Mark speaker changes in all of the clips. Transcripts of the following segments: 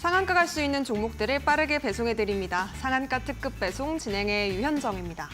Speaker 1: 상한가 갈 수 있는 종목들을 빠르게 배송해드립니다. 상한가 특급 배송 진행의 유현정입니다.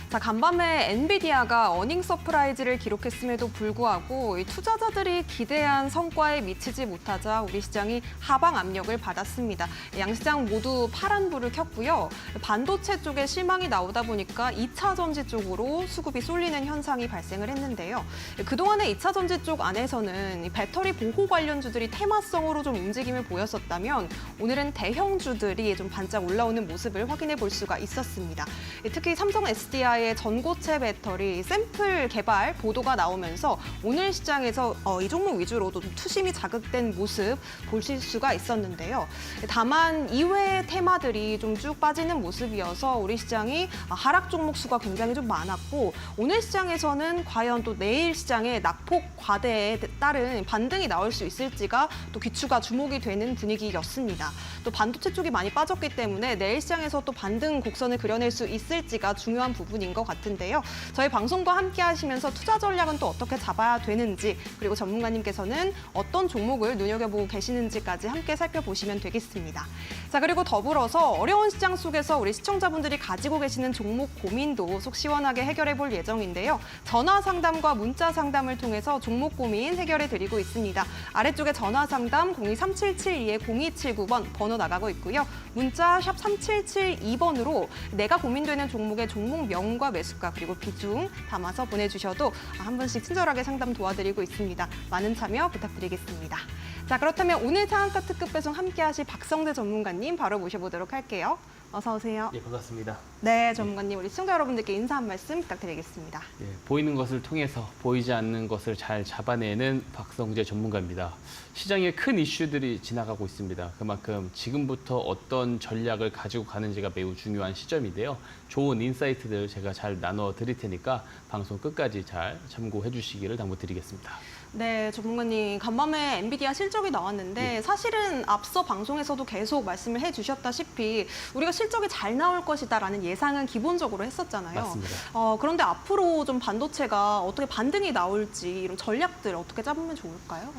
Speaker 1: 자, 간밤에 엔비디아가 어닝 서프라이즈를 기록했음에도 불구하고 이 투자자들이 기대한 성과에 미치지 못하자 우리 시장이 하방 압력을 받았습니다. 양시장 모두 파란불을 켰고요. 반도체 쪽에 실망이 나오다 보니까 2차 전지 쪽으로 수급이 쏠리는 현상이 발생을 했는데요. 그동안의 2차 전지 쪽 안에서는 이 배터리 보호 관련주들이 테마성으로 좀 움직임을 보였었다면 오늘은 대형주들이 좀 반짝 올라오는 모습을 확인해 볼 수가 있었습니다. 특히 삼성 SDI의 전고체 배터리 샘플 개발 보도가 나오면서 오늘 시장에서 이 종목 위주로도 좀 투심이 자극된 모습 보실 수가 있었는데요. 다만 이외의 테마들이 좀 쭉 빠지는 모습이어서 우리 시장이 하락 종목 수가 굉장히 좀 많았고 오늘 시장에서는 과연 또 내일 시장의 낙폭 과대에 따른 반등이 나올 수 있을지가 또 귀추가 주목이 되는 분위기였습니다. 또 반도체 쪽이 많이 빠졌기 때문에 내일 시장에서 또 반등 곡선을 그려낼 수 있을지가 중요한 부분인 것 같은데요. 저희 방송과 함께 하시면서 투자 전략은 또 어떻게 잡아야 되는지 그리고 전문가님께서는 어떤 종목을 눈여겨보고 계시는지까지 함께 살펴보시면 되겠습니다. 자, 그리고 더불어서 어려운 시장 속에서 우리 시청자분들이 가지고 계시는 종목 고민도 속 시원하게 해결해 볼 예정인데요. 전화 상담과 문자 상담을 통해서 종목 고민 해결해 드리고 있습니다. 아래쪽에 전화 상담 023772-0279번 번호 나가고 있고요. 문자 샵 3772번으로 내가 고민되는 종목의 종목명과 매수가 그리고 비중 담아서 보내주셔도 한 분씩 친절하게 상담 도와드리고 있습니다. 많은 참여 부탁드리겠습니다. 자, 그렇다면 오늘 상한가 특급 배송 함께 하실 박성재 전문가님 바로 모셔보도록 할게요. 어서 오세요.
Speaker 2: 예, 반갑습니다.
Speaker 1: 네, 전문가님 우리 시청자 여러분들께 인사 한 말씀 부탁드리겠습니다.
Speaker 2: 예, 보이는 것을 통해서 보이지 않는 것을 잘 잡아내는 박성재 전문가입니다. 시장에 큰 이슈들이 지나가고 있습니다. 그만큼 지금부터 어떤 전략을 가지고 가는지가 매우 중요한 시점인데요. 좋은 인사이트들 제가 잘 나눠 드릴 테니까 방송 끝까지 잘 참고해 주시기를 당부드리겠습니다.
Speaker 1: 네, 전문가님 간밤에 엔비디아 실적이 나왔는데 사실은 앞서 방송에서도 계속 말씀을 해주셨다시피 우리가 실적이 잘 나올 것이다라는 예상은 기본적으로 했었잖아요.
Speaker 2: 맞습니다.
Speaker 1: 그런데 앞으로 좀 반도체가 어떻게 반등이 나올지 이런 전략들 어떻게 짜보면 좋을까요?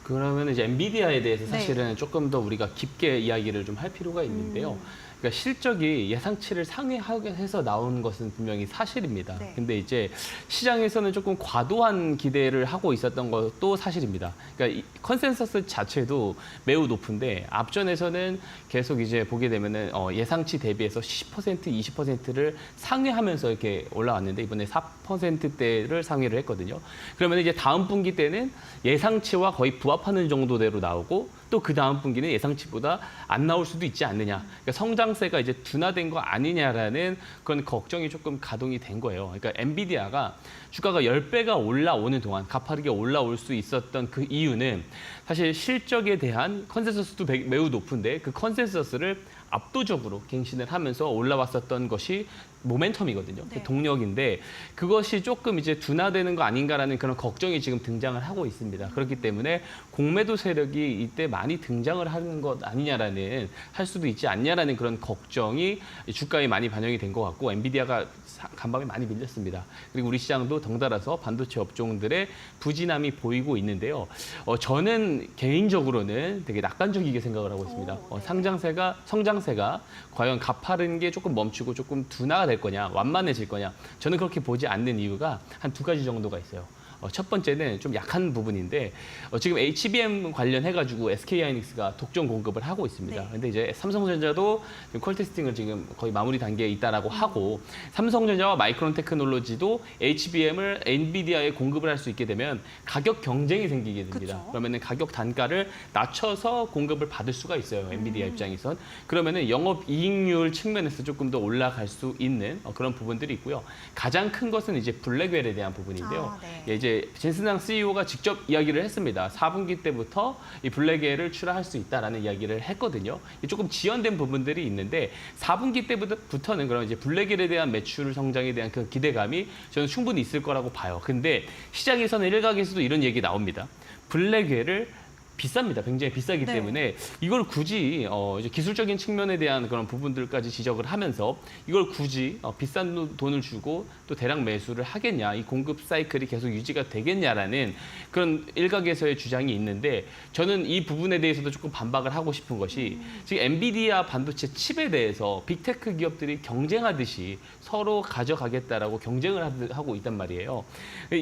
Speaker 2: 그러면 이제 엔비디아에 대해서
Speaker 1: 네.
Speaker 2: 사실은 조금 더 우리가 깊게 이야기를 좀 할 필요가 있는데요. 그러니까 실적이 예상치를 상회해서 나온 것은 분명히 사실입니다.
Speaker 1: 네.
Speaker 2: 근데 이제 시장에서는 조금 과도한 기대를 하고 있었던 것도 사실입니다. 그러니까 이 컨센서스 자체도 매우 높은데 앞전에서는 계속 이제 보게 되면은 예상치 대비해서 10%, 20%를 상회하면서 이렇게 올라왔는데 이번에 4%대를 상회를 했거든요. 그러면 이제 다음 분기 때는 예상치와 거의 부합하는 정도대로 나오고 또 그 다음 분기는 예상치보다 안 나올 수도 있지 않느냐. 그러니까 성장세가 이제 둔화된 거 아니냐라는 그런 걱정이 조금 가동이 된 거예요. 그러니까 엔비디아가 주가가 10배가 올라오는 동안 가파르게 올라올 수 있었던 그 이유는 사실 실적에 대한 컨센서스도 매우 높은데 그 컨센서스를 압도적으로 갱신을 하면서 올라왔었던 것이 모멘텀이거든요.
Speaker 1: 네.
Speaker 2: 동력인데 그것이 조금 이제 둔화되는 거 아닌가라는 그런 걱정이 지금 등장을 하고 있습니다. 그렇기 때문에 공매도 세력이 이때 많이 등장을 하는 것 아니냐라는 할 수도 있지 않냐라는 그런 걱정이 주가에 많이 반영이 된 것 같고 엔비디아가 간밤에 많이 밀렸습니다. 그리고 우리 시장도 덩달아서 반도체 업종들의 부진함이 보이고 있는데요. 저는 개인적으로는 되게 낙관적이게 생각을 하고 있습니다.
Speaker 1: 네.
Speaker 2: 성장세가 과연 가파른 게 조금 멈추고 조금 둔화가 될 거냐, 완만해질 거냐. 저는 그렇게 보지 않는 이유가 한 두 가지 정도가 있어요. 첫 번째는 좀 약한 부분인데 지금 HBM 관련해가지고 SK하이닉스가 독점 공급을 하고 있습니다. 그런데 이제 삼성전자도 콜 테스팅을 지금 거의 마무리 단계에 있다라고 하고 삼성전자와 마이크론 테크놀로지도 HBM을 엔비디아에 공급을 할 수 있게 되면 가격 경쟁이 생기게 됩니다.
Speaker 1: 그쵸?
Speaker 2: 그러면은 가격 단가를 낮춰서 공급을 받을 수가 있어요. 엔비디아 입장에선. 그러면은 영업 이익률 측면에서 조금 더 올라갈 수 있는 그런 부분들이 있고요. 가장 큰 것은 이제 블랙웰에 대한 부분인데요.
Speaker 1: 네.
Speaker 2: 이제 젠슨항 CEO가 직접 이야기를 했습니다. 4분기 때부터 이 블랙웰을 출하할 수 있다라는 이야기를 했거든요. 조금 지연된 부분들이 있는데 4분기 때부터는 그럼 이제 블랙웰에 대한 매출 성장에 대한 그 기대감이 저는 충분히 있을 거라고 봐요. 근데 시장에서는 일각에서도 이런 얘기 나옵니다. 블랙웰을 비쌉니다. 굉장히 비싸기
Speaker 1: 네.
Speaker 2: 때문에 이걸 굳이 이제 기술적인 측면에 대한 그런 부분들까지 지적을 하면서 이걸 굳이 비싼 돈을 주고 또 대량 매수를 하겠냐, 이 공급 사이클이 계속 유지가 되겠냐라는 그런 일각에서의 주장이 있는데 저는 이 부분에 대해서도 조금 반박을 하고 싶은 것이 지금 엔비디아 반도체 칩에 대해서 빅테크 기업들이 경쟁하듯이 서로 가져가겠다라고 경쟁을 하고 있단 말이에요.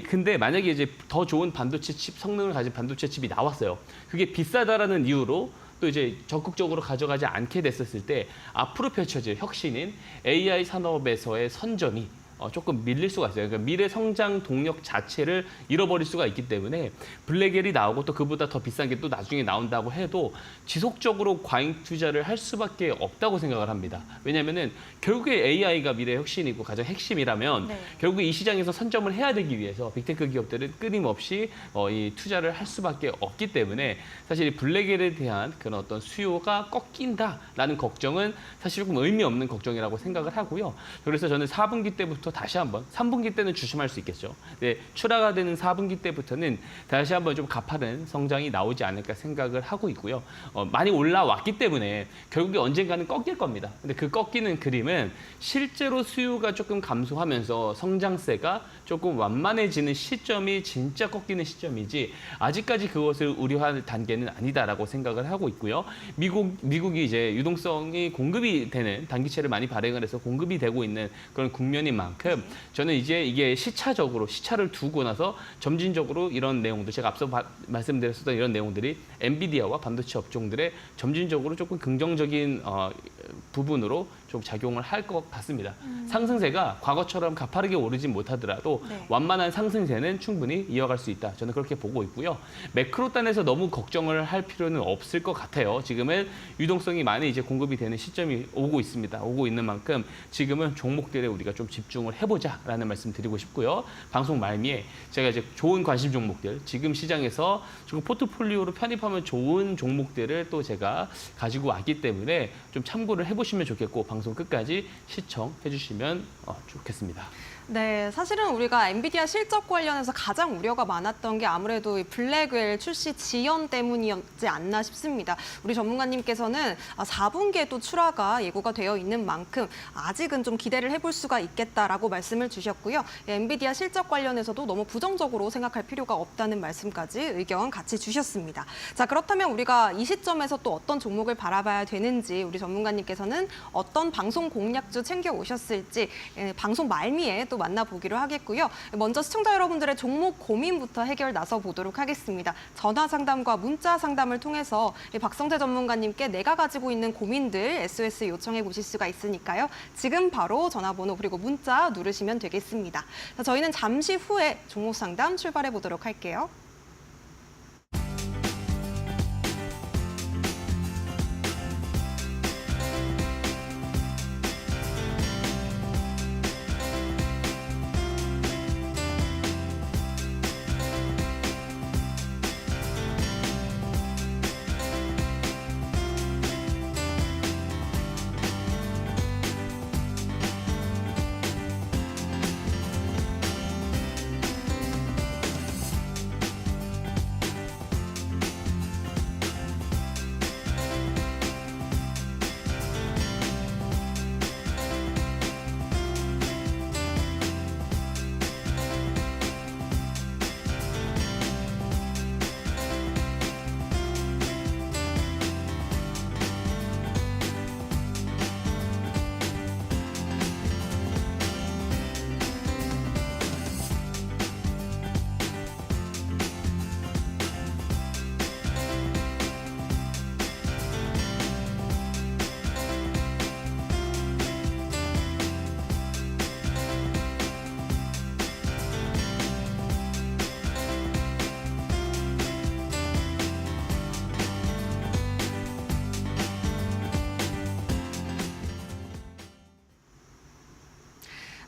Speaker 2: 근데 만약에 이제 더 좋은 반도체 칩 성능을 가진 반도체 칩이 나왔어요. 그게 비싸다라는 이유로 또 이제 적극적으로 가져가지 않게 됐었을 때 앞으로 펼쳐질 혁신인 AI 산업에서의 선점이 조금 밀릴 수가 있어요. 그러니까 미래 성장 동력 자체를 잃어버릴 수가 있기 때문에 블랙엘이 나오고 또 그보다 더 비싼 게 또 나중에 나온다고 해도 지속적으로 과잉 투자를 할 수밖에 없다고 생각을 합니다. 왜냐하면은 결국에 AI가 미래 혁신이고 가장 핵심이라면
Speaker 1: 네.
Speaker 2: 결국에 이 시장에서 선점을 해야 되기 위해서 빅테크 기업들은 끊임없이 이 투자를 할 수밖에 없기 때문에 사실 이 블랙엘에 대한 그런 어떤 수요가 꺾인다라는 걱정은 사실 조금 의미 없는 걱정이라고 생각을 하고요. 그래서 저는 4분기 때부터 다시 한번 3분기 때는 주춤할 수 있겠죠. 네, 출하가 되는 4분기 때부터는 다시 한번 좀 가파른 성장이 나오지 않을까 생각을 하고 있고요. 많이 올라왔기 때문에 결국에 언젠가는 꺾일 겁니다. 근데 그 꺾이는 그림은 실제로 수요가 조금 감소하면서 성장세가 조금 완만해지는 시점이 진짜 꺾이는 시점이지 아직까지 그것을 우려할 단계는 아니다라고 생각을 하고 있고요. 미국이 이제 유동성이 공급이 되는 단기채를 많이 발행을 해서 공급이 되고 있는 그런 국면인 만큼 저는 이제 이게 시차를 두고 나서 점진적으로 이런 내용들 제가 앞서 말씀드렸었던 이런 내용들이 엔비디아와 반도체 업종들의 점진적으로 조금 긍정적인 부분으로 좀 작용을 할 것 같습니다. 상승세가 과거처럼 가파르게 오르진 못하더라도
Speaker 1: 네.
Speaker 2: 완만한 상승세는 충분히 이어갈 수 있다. 저는 그렇게 보고 있고요. 매크로 단에서 너무 걱정을 할 필요는 없을 것 같아요. 지금은 유동성이 많이 이제 공급이 되는 시점이 오고 있습니다. 오고 있는 만큼 지금은 종목들에 우리가 좀 집중을 해보자라는 말씀 드리고 싶고요. 방송 말미에 제가 이제 좋은 관심 종목들, 지금 시장에서 조금 포트폴리오로 편입하면 좋은 종목들을 또 제가 가지고 왔기 때문에 좀 참고를 해보시면 좋겠고 방송 끝까지 시청해 주시면 좋겠습니다.
Speaker 1: 네, 사실은 우리가 엔비디아 실적 관련해서 가장 우려가 많았던 게 아무래도 이 블랙웰 출시 지연 때문이었지 않나 싶습니다. 우리 전문가님께서는 4분기에도 출하가 예고가 되어 있는 만큼 아직은 좀 기대를 해볼 수가 있겠다라고 말씀을 주셨고요. 엔비디아 실적 관련해서도 너무 부정적으로 생각할 필요가 없다는 말씀까지 의견 같이 주셨습니다. 자, 그렇다면 우리가 이 시점에서 또 어떤 종목을 바라봐야 되는지 우리 전문가님께서는 어떤 방송 공략주 챙겨 오셨을지 방송 말미에 또 만나보기로 하겠고요. 먼저 시청자 여러분들의 종목 고민부터 해결 나서 보도록 하겠습니다. 전화 상담과 문자 상담을 통해서 박성재 전문가님께 내가 가지고 있는 고민들 SOS 요청해 보실 수가 있으니까요. 지금 바로 전화번호 그리고 문자 누르시면 되겠습니다. 자, 저희는 잠시 후에 종목 상담 출발해 보도록 할게요.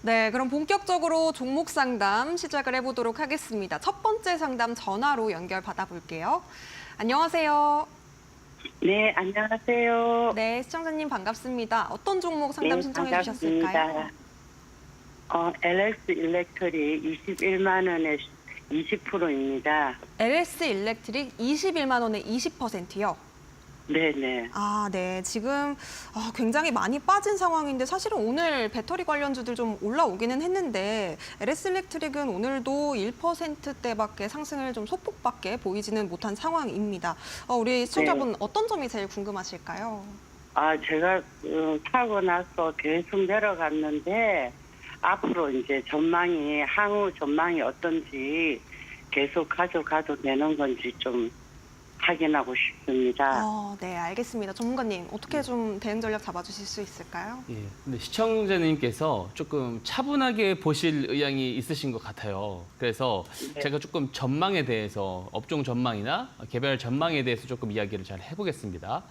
Speaker 1: 네, 그럼 본격적으로 종목 상담 시작을 해보도록 하겠습니다. 첫 번째 상담 전화로 연결 받아볼게요. 안녕하세요.
Speaker 3: 네, 안녕하세요.
Speaker 1: 네, 시청자님 반갑습니다. 어떤 종목 상담
Speaker 3: 네,
Speaker 1: 신청해
Speaker 3: 반갑습니다.
Speaker 1: 주셨을까요?
Speaker 3: LX 일렉트릭 21만 원에 20%입니다.
Speaker 1: LS 일렉트릭 21만 원에 20%요.
Speaker 3: 네네.
Speaker 1: 아, 네. 지금 굉장히 많이 빠진 상황인데 사실은 오늘 배터리 관련주들 좀 올라오기는 했는데 LS 일렉트릭은 오늘도 1%대밖에 상승을 좀 소폭밖에 보이지는 못한 상황입니다. 우리 시청자분 어떤 점이 제일 궁금하실까요?
Speaker 3: 제가 타고 나서 계속 내려갔는데 앞으로 이제 향후 전망이 어떤지 계속 가져가도 되는 건지 좀 확인하고 싶습니다.
Speaker 1: 네, 알겠습니다. 전문가님, 어떻게 좀 대응 전략 잡아주실 수 있을까요?
Speaker 2: 예, 근데 시청자님께서 조금 차분하게 보실 의향이 있으신 것 같아요. 그래서
Speaker 3: 네.
Speaker 2: 제가 조금 전망에 대해서 업종 전망이나 개별 전망에 대해서 조금 이야기를 잘 해보겠습니다.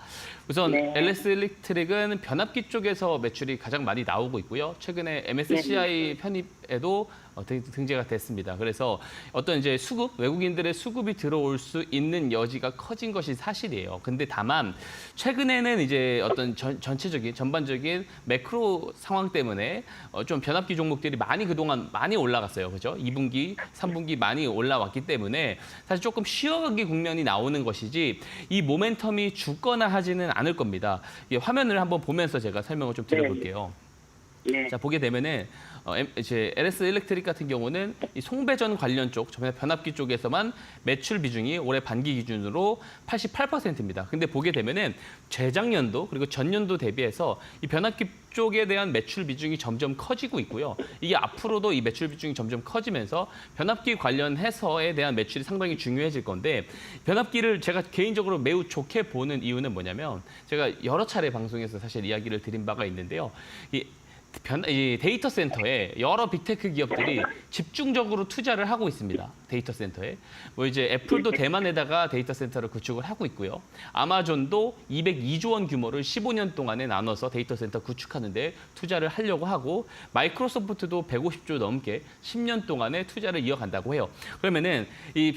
Speaker 2: 우선
Speaker 3: 네.
Speaker 2: LS 일렉트릭은 변압기 쪽에서 매출이 가장 많이 나오고 있고요. 최근에 MSCI 편입에도 등재가 됐습니다. 그래서 어떤 이제 외국인들의 수급이 들어올 수 있는 여지가 커진 것이 사실이에요. 근데 다만 최근에는 이제 어떤 전반적인 매크로 상황 때문에 좀 변압기 종목들이 그동안 많이 올라갔어요. 그죠? 2분기, 3분기 많이 올라왔기 때문에 사실 조금 쉬어가기 국면이 나오는 것이지 이 모멘텀이 죽거나 하지는 않을 겁니다. 화면을 한번 보면서 제가 설명을 좀 드려볼게요.
Speaker 3: 네.
Speaker 2: 자, 보게 되면은 이제 LS 일렉트릭 같은 경우는 이 송배전 관련 쪽, 변압기 쪽에서만 매출 비중이 올해 반기 기준으로 88%입니다. 근데 보게 되면은 재작년도 그리고 전년도 대비해서 이 변압기 쪽에 대한 매출 비중이 점점 커지고 있고요. 이게 앞으로도 이 매출 비중이 점점 커지면서 변압기 관련해서에 대한 매출이 상당히 중요해질 건데 변압기를 제가 개인적으로 매우 좋게 보는 이유는 뭐냐면 제가 여러 차례 방송에서 사실 이야기를 드린 바가 있는데요. 이 데이터 센터에 여러 빅테크 기업들이 집중적으로 투자를 하고 있습니다. 데이터 센터에. 이제 애플도 대만에다가 데이터 센터를 구축을 하고 있고요. 아마존도 202조 원 규모를 15년 동안에 나눠서 데이터 센터 구축하는 데 투자를 하려고 하고 마이크로소프트도 150조 넘게 10년 동안에 투자를 이어간다고 해요. 그러면은 이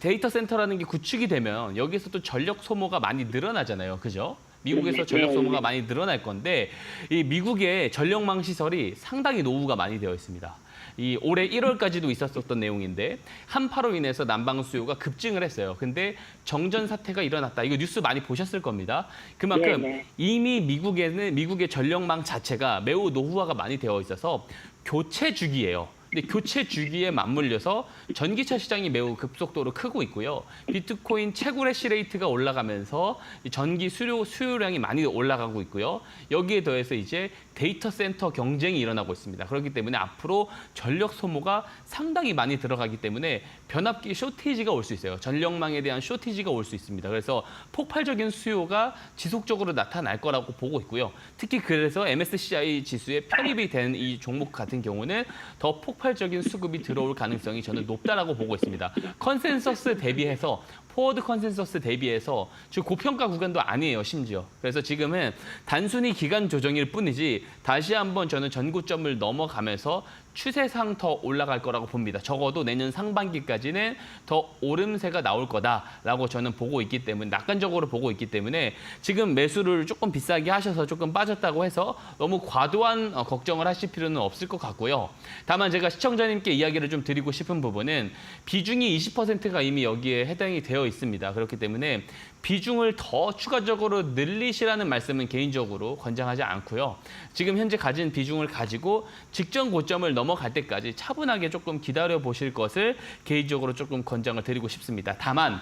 Speaker 2: 데이터 센터라는 게 구축이 되면 여기서 또 전력 소모가 많이 늘어나잖아요. 그죠? 미국에서 전력 소모가 많이 늘어날 건데 이 미국의 전력망 시설이 상당히 노후가 많이 되어 있습니다. 이 올해 1월까지도 있었던 내용인데 한파로 인해서 난방 수요가 급증을 했어요. 근데 정전 사태가 일어났다. 이거 뉴스 많이 보셨을 겁니다. 그만큼
Speaker 3: 네네.
Speaker 2: 이미 미국의 전력망 자체가 매우 노후화가 많이 되어 있어서 교체 주기예요. 근데 교체 주기에 맞물려서 전기차 시장이 매우 급속도로 크고 있고요. 비트코인 채굴 해시레이트가 올라가면서 전기 수요량이 많이 올라가고 있고요. 여기에 더해서 이제 데이터 센터 경쟁이 일어나고 있습니다. 그렇기 때문에 앞으로 전력 소모가 상당히 많이 들어가기 때문에 변압기 쇼티지가 올 수 있어요. 전력망에 대한 쇼티지가 올 수 있습니다. 그래서 폭발적인 수요가 지속적으로 나타날 거라고 보고 있고요. 특히 그래서 MSCI 지수에 편입이 된 이 종목 같은 경우는 더 폭발적인 수급이 들어올 가능성이 저는 높다라고 보고 있습니다. 컨센서스 대비해서 포워드 컨센서스 대비해서 지금 고평가 구간도 아니에요, 심지어. 그래서 지금은 단순히 기간 조정일 뿐이지 다시 한번 저는 전고점을 넘어가면서 추세상 더 올라갈 거라고 봅니다. 적어도 내년 상반기까지는 더 오름세가 나올 거다라고 저는 보고 있기 때문에 낙관적으로 보고 있기 때문에 지금 매수를 조금 비싸게 하셔서 조금 빠졌다고 해서 너무 과도한 걱정을 하실 필요는 없을 것 같고요. 다만 제가 시청자님께 이야기를 좀 드리고 싶은 부분은 비중이 20%가 이미 여기에 해당이 되어 있습니다. 그렇기 때문에 비중을 더 추가적으로 늘리시라는 말씀은 개인적으로 권장하지 않고요. 지금 현재 가진 비중을 가지고 직전 고점을 넘어갈 때까지 차분하게 조금 기다려 보실 것을 개인적으로 조금 권장을 드리고 싶습니다. 다만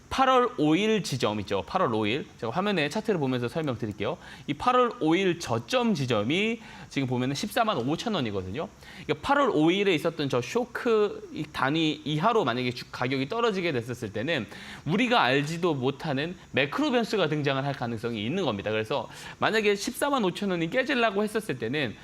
Speaker 2: 8월 5일 지점 있죠. 8월 5일. 제가 화면에 차트를 보면서 설명드릴게요. 이 8월 5일 저점 지점이 지금 보면은 14만 5천 원이거든요. 그러니까 8월 5일에 있었던 저 쇼크 단위 이하로 만약에 가격이 떨어지게 됐었을 때는 우리가 알지도 못하는 매크로 변수가 등장을 할 가능성이 있는 겁니다. 그래서 만약에 14만 5천 원이 깨지려고 했었을 때는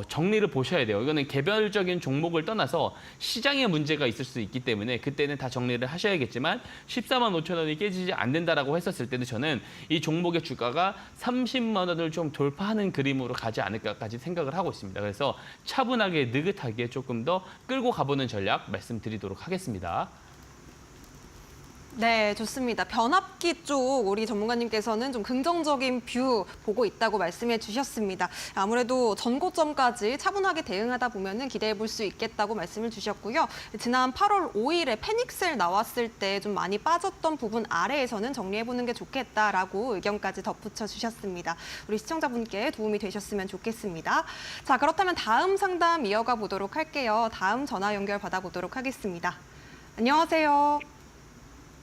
Speaker 2: 정리를 보셔야 돼요. 이거는 개별적인 종목을 떠나서 시장에 문제가 있을 수 있기 때문에 그때는 다 정리를 하셔야겠지만 14만 5천 원이 깨지지 않는다라고 했었을 때는 저는 이 종목의 주가가 30만 원을 좀 돌파하는 그림으로 가지 않을까까지 생각을 하고 있습니다. 그래서 차분하게 느긋하게 조금 더 끌고 가보는 전략 말씀드리도록 하겠습니다.
Speaker 1: 네, 좋습니다. 변압기 쪽 우리 전문가님께서는 좀 긍정적인 뷰 보고 있다고 말씀해 주셨습니다. 아무래도 전고점까지 차분하게 대응하다 보면은 기대해 볼 수 있겠다고 말씀을 주셨고요. 지난 8월 5일에 페닉셀 나왔을 때 좀 많이 빠졌던 부분 아래에서는 정리해 보는 게 좋겠다라고 의견까지 덧붙여 주셨습니다. 우리 시청자분께 도움이 되셨으면 좋겠습니다. 자, 그렇다면 다음 상담 이어가 보도록 할게요. 다음 전화 연결 받아보도록 하겠습니다. 안녕하세요.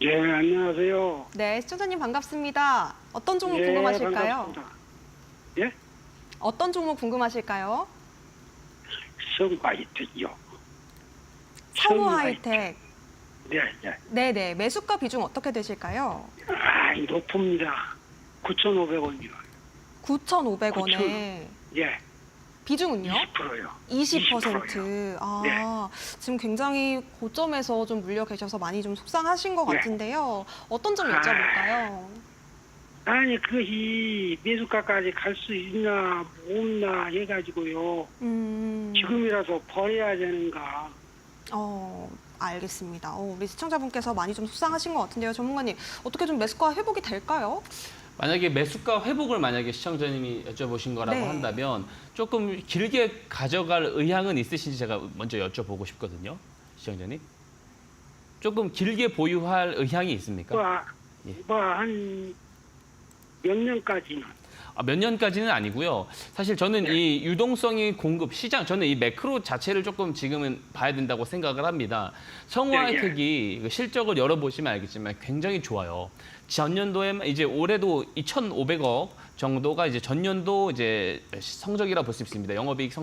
Speaker 4: 예, 안녕하세요.
Speaker 1: 네, 시청자님 반갑습니다. 어떤 종목
Speaker 4: 예,
Speaker 1: 궁금하실까요?
Speaker 4: 반갑습니다. 예?
Speaker 1: 어떤 종목 궁금하실까요?
Speaker 4: 성화이텍이요.
Speaker 1: 성우 하이텍.
Speaker 4: 네, 네.
Speaker 1: 네네, 매수가 비중 어떻게 되실까요?
Speaker 4: 아, 높습니다. 9,500원이요.
Speaker 1: 9,500원에
Speaker 4: 예,
Speaker 1: 비중은요?
Speaker 4: 20%요.
Speaker 1: 20%. 아, 지금 굉장히 고점에서 좀 물려 계셔서 많이 좀 속상하신 것
Speaker 4: 네.
Speaker 1: 같은데요. 어떤 점 여쭤볼까요?
Speaker 4: 아니, 이 매수가까지 갈 수 있나, 없나 해가지고요. 지금이라도 버려야 되는가.
Speaker 1: 알겠습니다. 우리 시청자분께서 많이 좀 속상하신 것 같은데요. 전문가님, 어떻게 좀 매수가 회복이 될까요?
Speaker 2: 만약에 매수가 회복을 만약에 시청자님이 여쭤보신 거라고
Speaker 1: 네.
Speaker 2: 한다면 조금 길게 가져갈 의향은 있으신지 제가 먼저 여쭤보고 싶거든요. 시청자님. 조금 길게 보유할 의향이 있습니까? 예.
Speaker 4: 한 몇 년까지는.
Speaker 2: 몇 년까지는 아니고요. 사실 저는 이 유동성이 공급 시장, 저는 이 매크로 자체를 조금 지금은 봐야 된다고 생각을 합니다. 성우 하이텍이 실적을 열어보시면 알겠지만 굉장히 좋아요. 전년도에 이제 올해도 2,500억 정도가 이제 전년도 이제 성적이라 볼 수 있습니다. 영업이익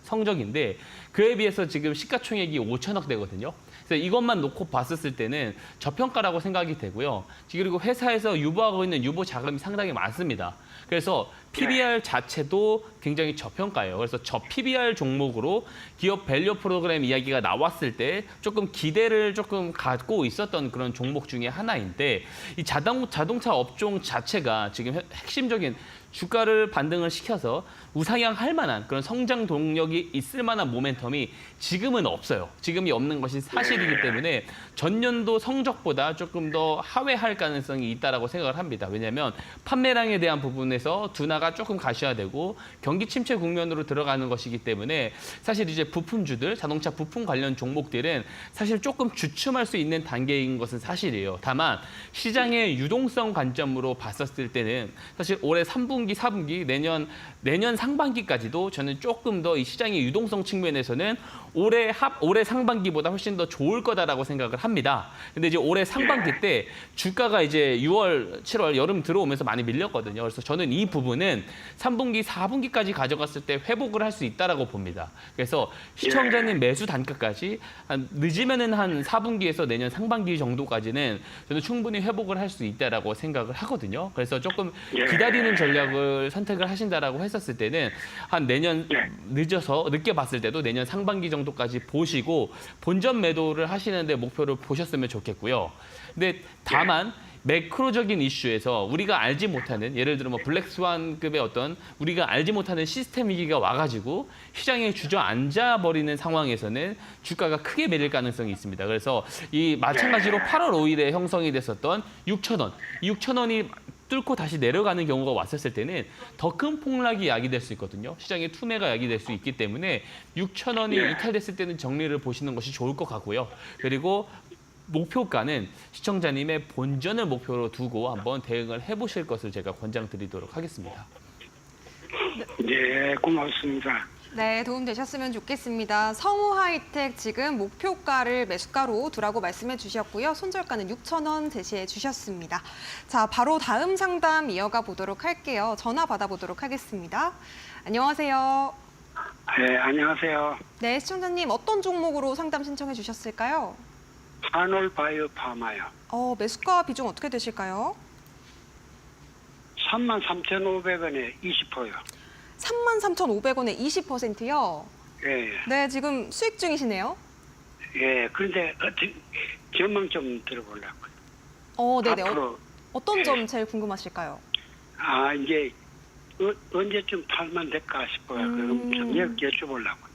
Speaker 2: 성적인데 그에 비해서 지금 시가총액이 5천억 되거든요. 그래서 이것만 놓고 봤었을 때는 저평가라고 생각이 되고요. 그리고 회사에서 유보하고 있는 유보 자금이 상당히 많습니다. 그래서 PBR 자체도 굉장히 저평가예요. 그래서 저 PBR 종목으로 기업 밸류 프로그램 이야기가 나왔을 때 조금 기대를 조금 갖고 있었던 그런 종목 중에 하나인데 이 자동차 업종 자체가 지금 핵심적인 주가를 반등을 시켜서 우상향할 만한 그런 성장 동력이 있을 만한 모멘텀이 지금은 없어요. 지금이 없는 것이 사실이기 때문에 전년도 성적보다 조금 더 하회할 가능성이 있다라고 생각을 합니다. 왜냐하면 판매량에 대한 부분에서 둔화가 조금 가셔야 되고 경기 침체 국면으로 들어가는 것이기 때문에 사실 이제 부품주들, 자동차 부품 관련 종목들은 사실 조금 주춤할 수 있는 단계인 것은 사실이에요. 다만 시장의 유동성 관점으로 봤었을 때는 사실 올해 3분기, 4분기, 내년 상반기까지도 저는 조금 더 이 시장의 유동성 측면에서는 올해 상반기보다 훨씬 더 좋을 거다라고 생각을 합니다. 근데 이제 올해 상반기 때 주가가 이제 6월, 7월 여름 들어오면서 많이 밀렸거든요. 그래서 저는 이 부분은 3분기, 4분기까지 가져갔을 때 회복을 할 수 있다라고 봅니다. 그래서 시청자님 매수 단가까지 늦으면은 한 4분기에서 내년 상반기 정도까지는 저는 충분히 회복을 할 수 있다라고 생각을 하거든요. 그래서 조금 기다리는 전략을 선택을 하신다라고 했었을 때는 한 내년 늦게 봤을 때도 내년 상반기 정도까지 보시고 본전 매도를 하시는데 목표를 보셨으면 좋겠고요. 근데 다만 매크로적인 이슈에서 우리가 알지 못하는 예를 들어 뭐 블랙스완급의 어떤 우리가 알지 못하는 시스템 위기가 와가지고 시장에 주저앉아 버리는 상황에서는 주가가 크게 매릴 가능성이 있습니다. 그래서 이 마찬가지로 8월 5일에 형성이 됐었던 6,000원, 이 6,000원이 뚫고 다시 내려가는 경우가 왔었을 때는 더 큰 폭락이 야기될 수 있거든요. 시장의 투매가 야기될 수 있기 때문에 6,000원이 이탈됐을 때는 정리를 보시는 것이 좋을 것 같고요. 그리고 목표가는 시청자님의 본전을 목표로 두고 한번 대응을 해보실 것을 제가 권장드리도록 하겠습니다.
Speaker 4: 네, 고맙습니다.
Speaker 1: 네, 도움 되셨으면 좋겠습니다. 성우 하이텍 지금 목표가를 매수가로 두라고 말씀해 주셨고요. 손절가는 6,000원 제시해 주셨습니다. 자, 바로 다음 상담 이어가 보도록 할게요. 전화 받아보도록 하겠습니다. 안녕하세요.
Speaker 4: 네, 안녕하세요.
Speaker 1: 네, 시청자님 어떤 종목으로 상담 신청해 주셨을까요?
Speaker 4: 한올바이오파마요.
Speaker 1: 매수가 비중 어떻게 되실까요?
Speaker 4: 33,500원에 20%요.
Speaker 1: 33,500원에 20%요?
Speaker 4: 예,
Speaker 1: 네, 지금 수익 중이시네요.
Speaker 4: 예. 그런데 전망 좀 들어보려고요.
Speaker 1: 네네.
Speaker 4: 앞으로
Speaker 1: 어떤 점 제일 궁금하실까요?
Speaker 4: 이제 언제쯤 팔면 될까 싶어요. 그럼 좀 여쭤보려고.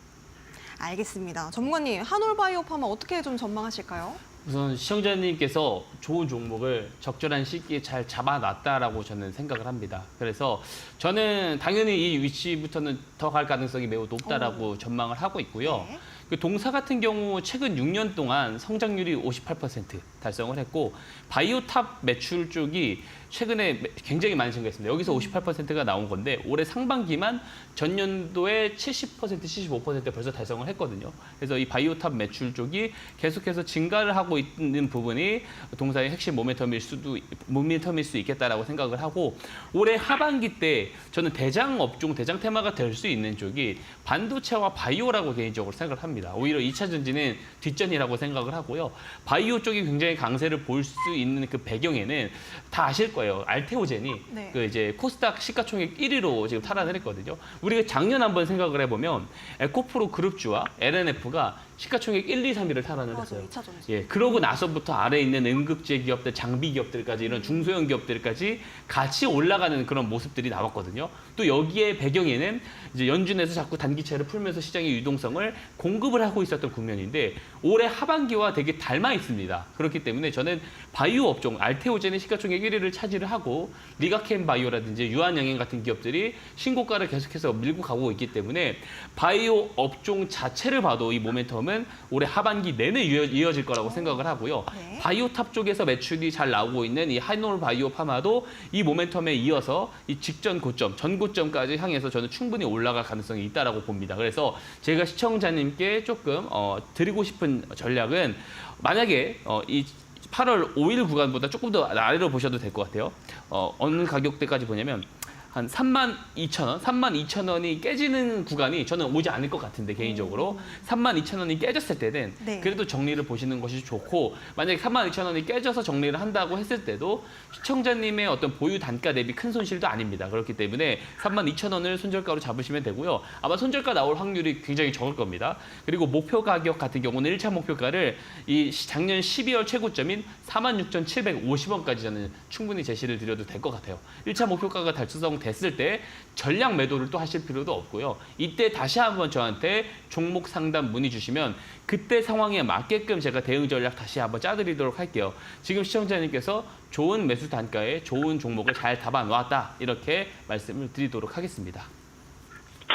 Speaker 1: 알겠습니다. 전문가님, 한올바이오파마 어떻게 좀 전망하실까요?
Speaker 2: 우선 시청자님께서 좋은 종목을 적절한 시기에 잘 잡아놨다라고 저는 생각을 합니다. 그래서 저는 당연히 이 위치부터는 더 갈 가능성이 매우 높다라고 전망을 하고 있고요.
Speaker 1: 네.
Speaker 2: 그 동사 같은 경우 최근 6년 동안 성장률이 58% 달성을 했고 바이오탑 매출 쪽이 최근에 굉장히 많이 증가했습니다. 여기서 58%가 나온 건데 올해 상반기만 전년도에 70%, 75% 벌써 달성을 했거든요. 그래서 이 바이오탑 매출 쪽이 계속해서 증가를 하고 있는 부분이 동사의 핵심 모멘텀일 수 있겠다라고 생각을 하고 올해 하반기 때 저는 대장 업종, 대장 테마가 될 수 있는 쪽이 반도체와 바이오라고 개인적으로 생각을 합니다. 오히려 2차 전지는 뒷전이라고 생각을 하고요. 바이오 쪽이 굉장히 강세를 볼 수 있는 그 배경에는 다 아실 거예요. 알테오젠이
Speaker 1: 네.
Speaker 2: 그 이제 코스닥 시가총액 1위로 지금 탈환을 했거든요. 우리가 작년 한번 생각을 해보면 에코프로 그룹주와 LNF가 시가총액 1, 2, 3위를 탈환을
Speaker 1: 맞아요.
Speaker 2: 했어요.
Speaker 1: 2차 전지.
Speaker 2: 예, 그러고 나서부터 아래에 있는 음극재 기업들, 장비 기업들까지 이런 중소형 기업들까지 같이 올라가는 그런 모습들이 나왔거든요. 또 여기에 배경에는 이제 연준에서 자꾸 단기채를 풀면서 시장의 유동성을 공급을 하고 있었던 국면인데 올해 하반기와 되게 닮아 있습니다. 그렇기 때문에 저는 바이오 업종, 알테오젠의 시가총액 1위를 차지를 하고 리가켄 바이오라든지 유한양행 같은 기업들이 신고가를 계속해서 밀고 가고 있기 때문에 바이오 업종 자체를 봐도 이 모멘텀은 올해 하반기 내내 이어질 거라고 생각을 하고요.
Speaker 1: 네.
Speaker 2: 바이오탑 쪽에서 매출이 잘 나오고 있는 이 하이놀 바이오 파마도 이 모멘텀에 이어서 이 직전 고점, 전 고점까지 향해서 저는 충분히 올라갈 가능성이 있다라고 봅니다. 그래서 제가 시청자님께 조금 드리고 싶은 전략은 만약에 이 8월 5일 구간보다 조금 더 아래로 보셔도 될 것 같아요. 어느 가격대까지 보냐면 한 32,000원, 32,000원이 깨지는 구간이 저는 오지 않을 것 같은데 개인적으로 32,000원이 깨졌을 때는
Speaker 1: 네.
Speaker 2: 그래도 정리를 보시는 것이 좋고 만약에 32,000원이 깨져서 정리를 한다고 했을 때도 시청자님의 어떤 보유 단가 대비 큰 손실도 아닙니다. 그렇기 때문에 32,000원을 손절가로 잡으시면 되고요. 아마 손절가 나올 확률이 굉장히 적을 겁니다. 그리고 목표 가격 같은 경우는 1차 목표가를 이 작년 12월 최고점인 46,750원까지 저는 충분히 제시를 드려도 될 것 같아요. 1차 목표가가 달성 됐을 때 전량 매도를 또 하실 필요도 없고요. 이때 다시 한번 저한테 종목 상담 문의 주시면 그때 상황에 맞게끔 제가 대응 전략 다시 한번 짜드리도록 할게요. 지금 시청자님께서 좋은 매수 단가에 좋은 종목을 잘 잡아 놓았다 이렇게 말씀을 드리도록 하겠습니다.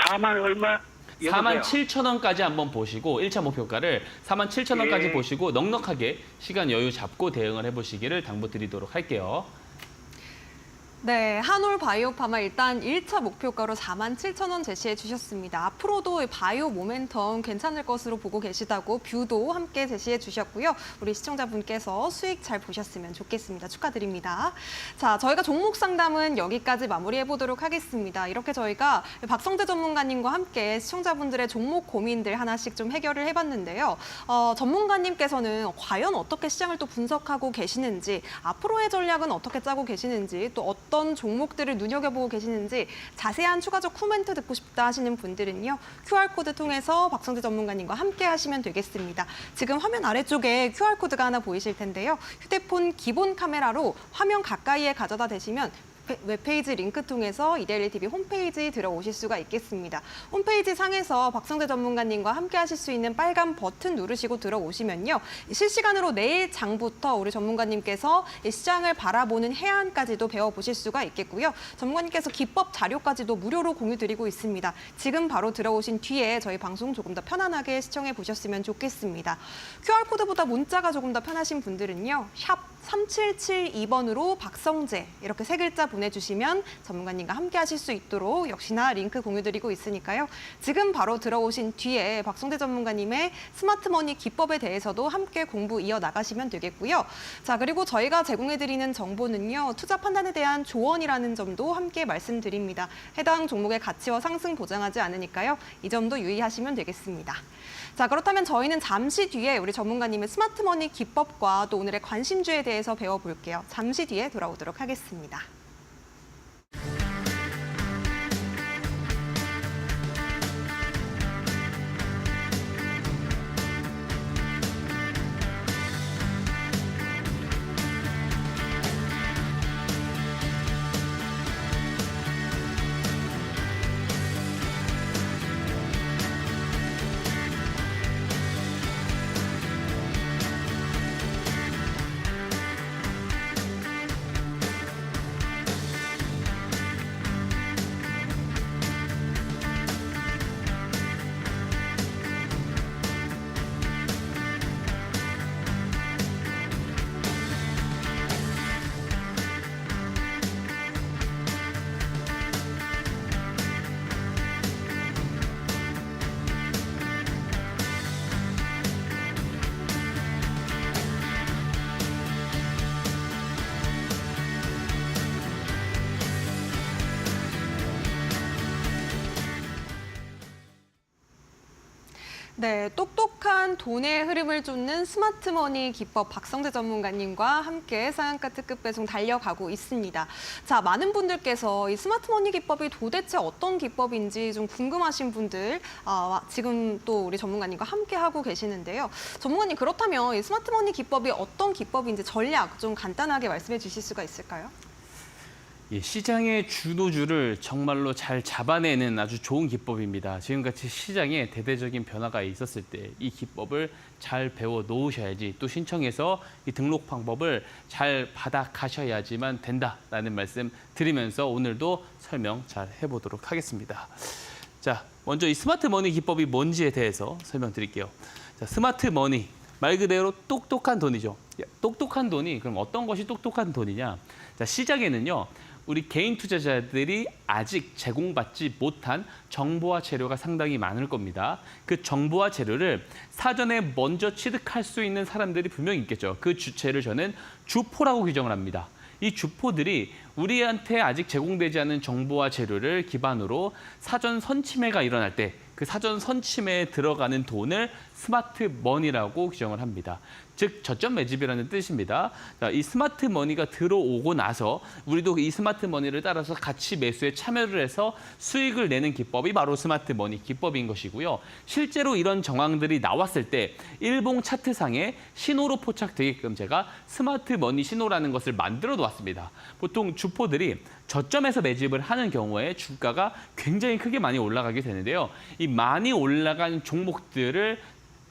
Speaker 4: 4만 얼마?
Speaker 2: 47,000원까지 한번 보시고 1차 목표가를 47,000원까지
Speaker 4: 예.
Speaker 2: 보시고 넉넉하게 시간 여유 잡고 대응을 해보시기를 당부드리도록 할게요.
Speaker 1: 네, 한올 바이오파마 일단 1차 목표가로 47,000원 제시해 주셨습니다. 앞으로도 바이오 모멘텀 괜찮을 것으로 보고 계시다고 뷰도 함께 제시해 주셨고요. 우리 시청자분께서 수익 잘 보셨으면 좋겠습니다. 축하드립니다. 자, 저희가 종목 상담은 여기까지 마무리해 보도록 하겠습니다. 이렇게 저희가 박성재 전문가님과 함께 시청자분들의 종목 고민들 하나씩 좀 해결을 해봤는데요. 전문가님께서는 과연 어떻게 시장을 또 분석하고 계시는지, 앞으로의 전략은 어떻게 짜고 계시는지, 또 어떤 종목들을 눈여겨보고 계시는지 자세한 추가적 코멘트 듣고 싶다 하시는 분들은요. QR코드 통해서 박성재 전문가님과 함께 하시면 되겠습니다. 지금 화면 아래쪽에 QR코드가 하나 보이실 텐데요. 휴대폰 기본 카메라로 화면 가까이에 가져다 대시면 웹페이지 링크 통해서 이데일리 TV 홈페이지 들어오실 수가 있겠습니다. 홈페이지 상에서 박성재 전문가님과 함께 하실 수 있는 빨간 버튼 누르시고 들어오시면요. 실시간으로 내일 장부터 우리 전문가님께서 시장을 바라보는 해안까지도 배워보실 수가 있겠고요. 전문가님께서 기법 자료까지도 무료로 공유드리고 있습니다. 지금 바로 들어오신 뒤에 저희 방송 조금 더 편안하게 시청해 보셨으면 좋겠습니다. QR코드보다 문자가 조금 더 편하신 분들은요. 샵 3772번으로 박성재 이렇게 세 글자 보내주시면 전문가님과 함께 하실 수 있도록 역시나 링크 공유드리고 있으니까요. 지금 바로 들어오신 뒤에 박성재 전문가님의 스마트머니 기법에 대해서도 함께 공부 이어나가시면 되겠고요. 자, 그리고 저희가 제공해드리는 정보는요. 투자 판단에 대한 조언이라는 점도 함께 말씀드립니다. 해당 종목의 가치와 상승 보장하지 않으니까요. 이 점도 유의하시면 되겠습니다. 자, 그렇다면 저희는 잠시 뒤에 우리 전문가님의 스마트머니 기법과 또 오늘의 관심주에 대해서 배워볼게요. 잠시 뒤에 돌아오도록 하겠습니다. 네, 똑똑한 돈의 흐름을 쫓는 스마트머니 기법 박성재 전문가님과 함께 상한가 특급 배송 달려가고 있습니다. 자, 많은 분들께서 이 스마트머니 기법이 도대체 어떤 기법인지 좀 궁금하신 분들 지금 또 우리 전문가님과 함께 하고 계시는데요. 전문가님, 그렇다면 이 스마트머니 기법이 어떤 기법인지 전략 좀 간단하게 말씀해 주실 수가 있을까요?
Speaker 2: 예, 시장의 주도주를 정말로 잘 잡아내는 아주 좋은 기법입니다. 지금같이 시장에 대대적인 변화가 있었을 때 이 기법을 잘 배워 놓으셔야지, 또 신청해서 이 등록 방법을 잘 받아 가셔야지만 된다라는 말씀 드리면서 오늘도 설명 잘 해보도록 하겠습니다. 자, 먼저 이 스마트 머니 기법이 뭔지에 대해서 설명드릴게요. 자, 스마트 머니, 말 그대로 똑똑한 돈이죠. 똑똑한 돈이, 그럼 어떤 것이 똑똑한 돈이냐? 자, 시장에는요, 우리 개인 투자자들이 아직 제공받지 못한 정보와 재료가 상당히 많을 겁니다. 그 정보와 재료를 사전에 먼저 취득할 수 있는 사람들이 분명히 있겠죠. 그 주체를 저는 주포라고 규정을 합니다. 이 주포들이 우리한테 아직 제공되지 않은 정보와 재료를 기반으로 사전 선침해가 일어날 때 그 사전 선침해에 들어가는 돈을 스마트 머니라고 규정을 합니다. 즉 저점 매집이라는 뜻입니다. 자, 이 스마트 머니가 들어오고 나서 우리도 이 스마트 머니를 따라서 같이 매수에 참여를 해서 수익을 내는 기법이 바로 스마트 머니 기법인 것이고요. 실제로 이런 정황들이 나왔을 때 일봉 차트상에 신호로 포착되게끔 제가 스마트 머니 신호라는 것을 만들어 놓았습니다. 보통 주포들이 저점에서 매집을 하는 경우에 주가가 굉장히 크게 많이 올라가게 되는데요. 이 많이 올라간 종목들을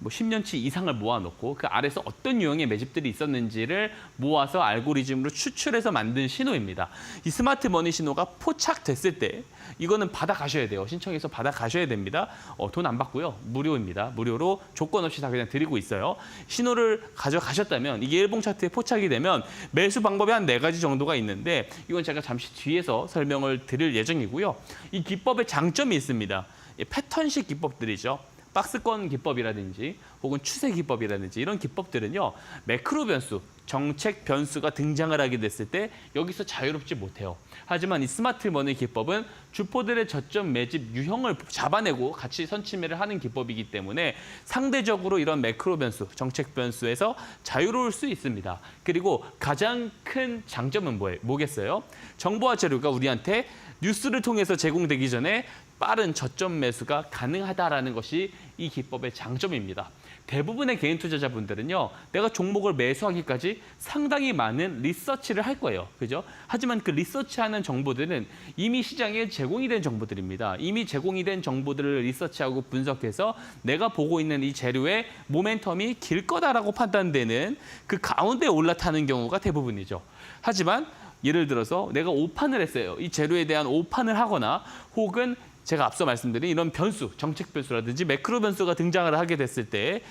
Speaker 2: 10년치 이상을 모아놓고 그 아래서 어떤 유형의 매집들이 있었는지를 모아서 알고리즘으로 추출해서 만든 신호입니다. 이 스마트 머니 신호가 포착됐을 때 이거는 받아가셔야 돼요. 신청해서 받아가셔야 됩니다. 돈 안 받고요. 무료입니다. 무료로 조건 없이 다 그냥 드리고 있어요. 신호를 가져가셨다면 이게 일봉 차트에 포착이 되면 매수 방법이 한 4가지 정도가 있는데 이건 제가 잠시 뒤에서 설명을 드릴 예정이고요. 이 기법의 장점이 있습니다. 패턴식 기법들이죠. 박스권 기법이라든지 혹은 추세 기법이라든지 이런 기법들은요. 매크로 변수, 정책 변수가 등장을 하게 됐을 때 여기서 자유롭지 못해요. 하지만 이 스마트 머니 기법은 주포들의 저점 매집 유형을 잡아내고 같이 선침해를 하는 기법이기 때문에 상대적으로 이런 매크로 변수, 정책 변수에서 자유로울 수 있습니다. 그리고 가장 큰 장점은 뭐겠어요? 정보와 재료가 우리한테 뉴스를 통해서 제공되기 전에 빠른 저점 매수가 가능하다라는 것이 이 기법의 장점입니다. 대부분의 개인 투자자분들은요, 내가 종목을 매수하기까지 상당히 많은 리서치를 할 거예요. 그죠? 하지만 그 리서치하는 정보들은 이미 시장에 제공이 된 정보들입니다. 이미 제공이 된 정보들을 리서치하고 분석해서 내가 보고 있는 이 재료의 모멘텀이 길 거다라고 판단되는 그 가운데 올라타는 경우가 대부분이죠. 하지만 예를 들어서 내가 오판을 했어요. 이 재료에 대한 오판을 하거나 혹은 제가 앞서 말씀드린 이런 변수, 정책 변수라든지 매크로 변수가 등장을 하게 됐을 때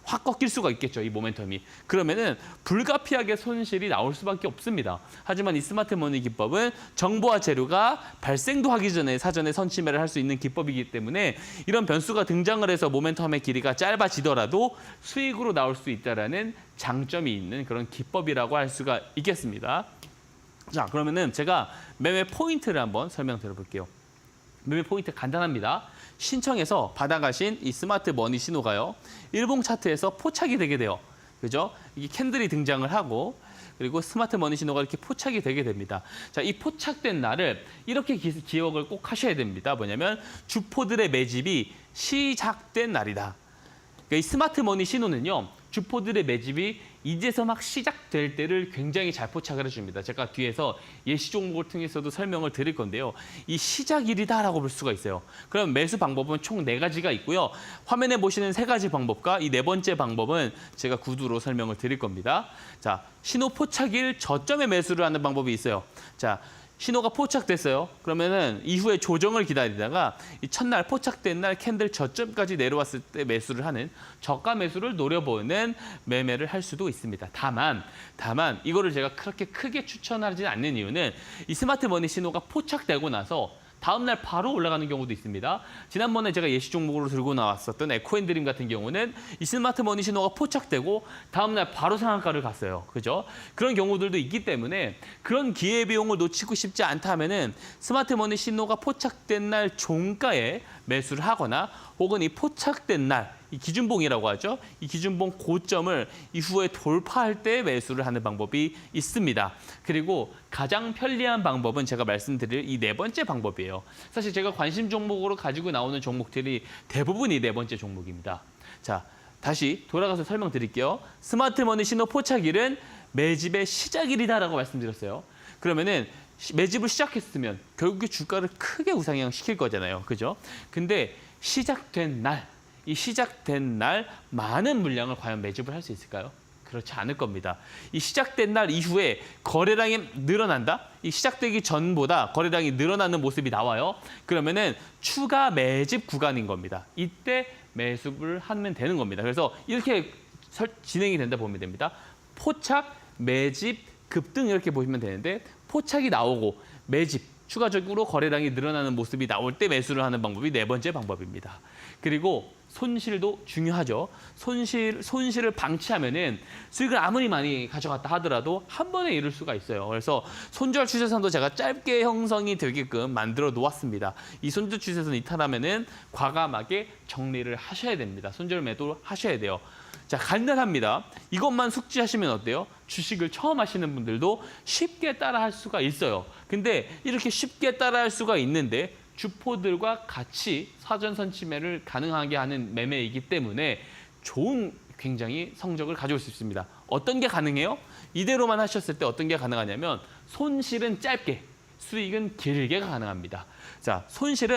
Speaker 2: 확 꺾일 수가 있겠죠, 이 모멘텀이. 그러면은 불가피하게 손실이 나올 수밖에 없습니다. 하지만 이 스마트 머니 기법은 정보와 재료가 발생도 하기 전에 사전에 선침해를 할 수 있는 기법이기 때문에 이런 변수가 등장을 해서 모멘텀의 길이가 짧아지더라도 수익으로 나올 수 있다라는 장점이 있는 그런 기법이라고 할 수가 있겠습니다. 자, 그러면은 제가 매매 포인트를 한번 설명드려볼게요. 매매 포인트 간단합니다. 신청해서 받아가신 이 스마트 머니 신호가요. 일봉 차트에서 포착이 되게 돼요. 그죠? 이게 캔들이 등장을 하고 그리고 스마트 머니 신호가 이렇게 포착이 되게 됩니다. 자, 이 포착된 날을 이렇게 기억을 꼭 하셔야 됩니다. 뭐냐면 주포들의 매집이 시작된 날이다. 그러니까 이 스마트 머니 신호는요. 주포들의 매집이 이제서 막 시작될 때를 굉장히 잘 포착을 해줍니다. 제가 뒤에서 예시 종목을 통해서도 설명을 드릴 건데요. 이 시작일이다라고 볼 수가 있어요. 그럼 매수 방법은 총 4가지가 있고요. 화면에 보시는 3가지 방법과 이 4번째 방법은 제가 구두로 설명을 드릴 겁니다. 자, 신호 포착일 저점에 매수를 하는 방법이 있어요. 자, 신호가 포착됐어요. 그러면은 이후에 조정을 기다리다가 이 첫날 포착된 날 캔들 저점까지 내려왔을 때 매수를 하는 저가 매수를 노려보는 매매를 할 수도 있습니다. 다만 이거를 제가 그렇게 크게 추천하지 않는 이유는 이 스마트 머니 신호가 포착되고 나서 다음 날 바로 올라가는 경우도 있습니다. 지난번에 제가 예시 종목으로 들고 나왔었던 에코앤드림 같은 경우는 이 스마트 머니 신호가 포착되고 다음 날 바로 상한가를 갔어요. 그죠? 그런 경우들도 있기 때문에 그런 기회비용을 놓치고 싶지 않다면은 스마트 머니 신호가 포착된 날 종가에 매수를 하거나 혹은 이 포착된 날 이 기준봉이라고 하죠. 이 기준봉 고점을 이후에 돌파할 때 매수를 하는 방법이 있습니다. 그리고 가장 편리한 방법은 제가 말씀드릴 이 네 번째 방법이에요. 사실 제가 관심 종목으로 가지고 나오는 종목들이 대부분 이 네 번째 종목입니다. 자, 다시 돌아가서 설명드릴게요. 스마트머니 신호 포착일은 매집의 시작일이다라고 말씀드렸어요. 그러면은 매집을 시작했으면 결국에 주가를 크게 우상향 시킬 거잖아요. 그죠? 근데 시작된 날, 이 시작된 날 많은 물량을 과연 매집을 할 수 있을까요? 그렇지 않을 겁니다. 이 시작된 날 이후에 거래량이 늘어난다? 이 시작되기 전보다 거래량이 늘어나는 모습이 나와요. 그러면은 추가 매집 구간인 겁니다. 이때 매수를 하면 되는 겁니다. 그래서 이렇게 진행이 된다 보면 됩니다. 포착, 매집, 급등 이렇게 보시면 되는데 포착이 나오고 매집, 추가적으로 거래량이 늘어나는 모습이 나올 때 매수를 하는 방법이 네 번째 방법입니다. 그리고 손실도 중요하죠. 손실을 방치하면은 수익을 아무리 많이 가져갔다 하더라도 한 번에 이룰 수가 있어요. 그래서 손절 추세선도 제가 짧게 형성이 되게끔 만들어 놓았습니다. 이 손절 추세선 이탈하면은 과감하게 정리를 하셔야 됩니다. 손절 매도를 하셔야 돼요. 자, 간단합니다. 이것만 숙지하시면 어때요? 주식을 처음 하시는 분들도 쉽게 따라할 수가 있어요. 근데 이렇게 쉽게 따라할 수가 있는데 주포들과 같이 사전 선취매를 가능하게 하는 매매이기 때문에 좋은 굉장히 성적을 가져올 수 있습니다. 어떤 게 가능해요? 이대로만 하셨을 때 어떤 게 가능하냐면 손실은 짧게, 수익은 길게가 가능합니다. 자, 손실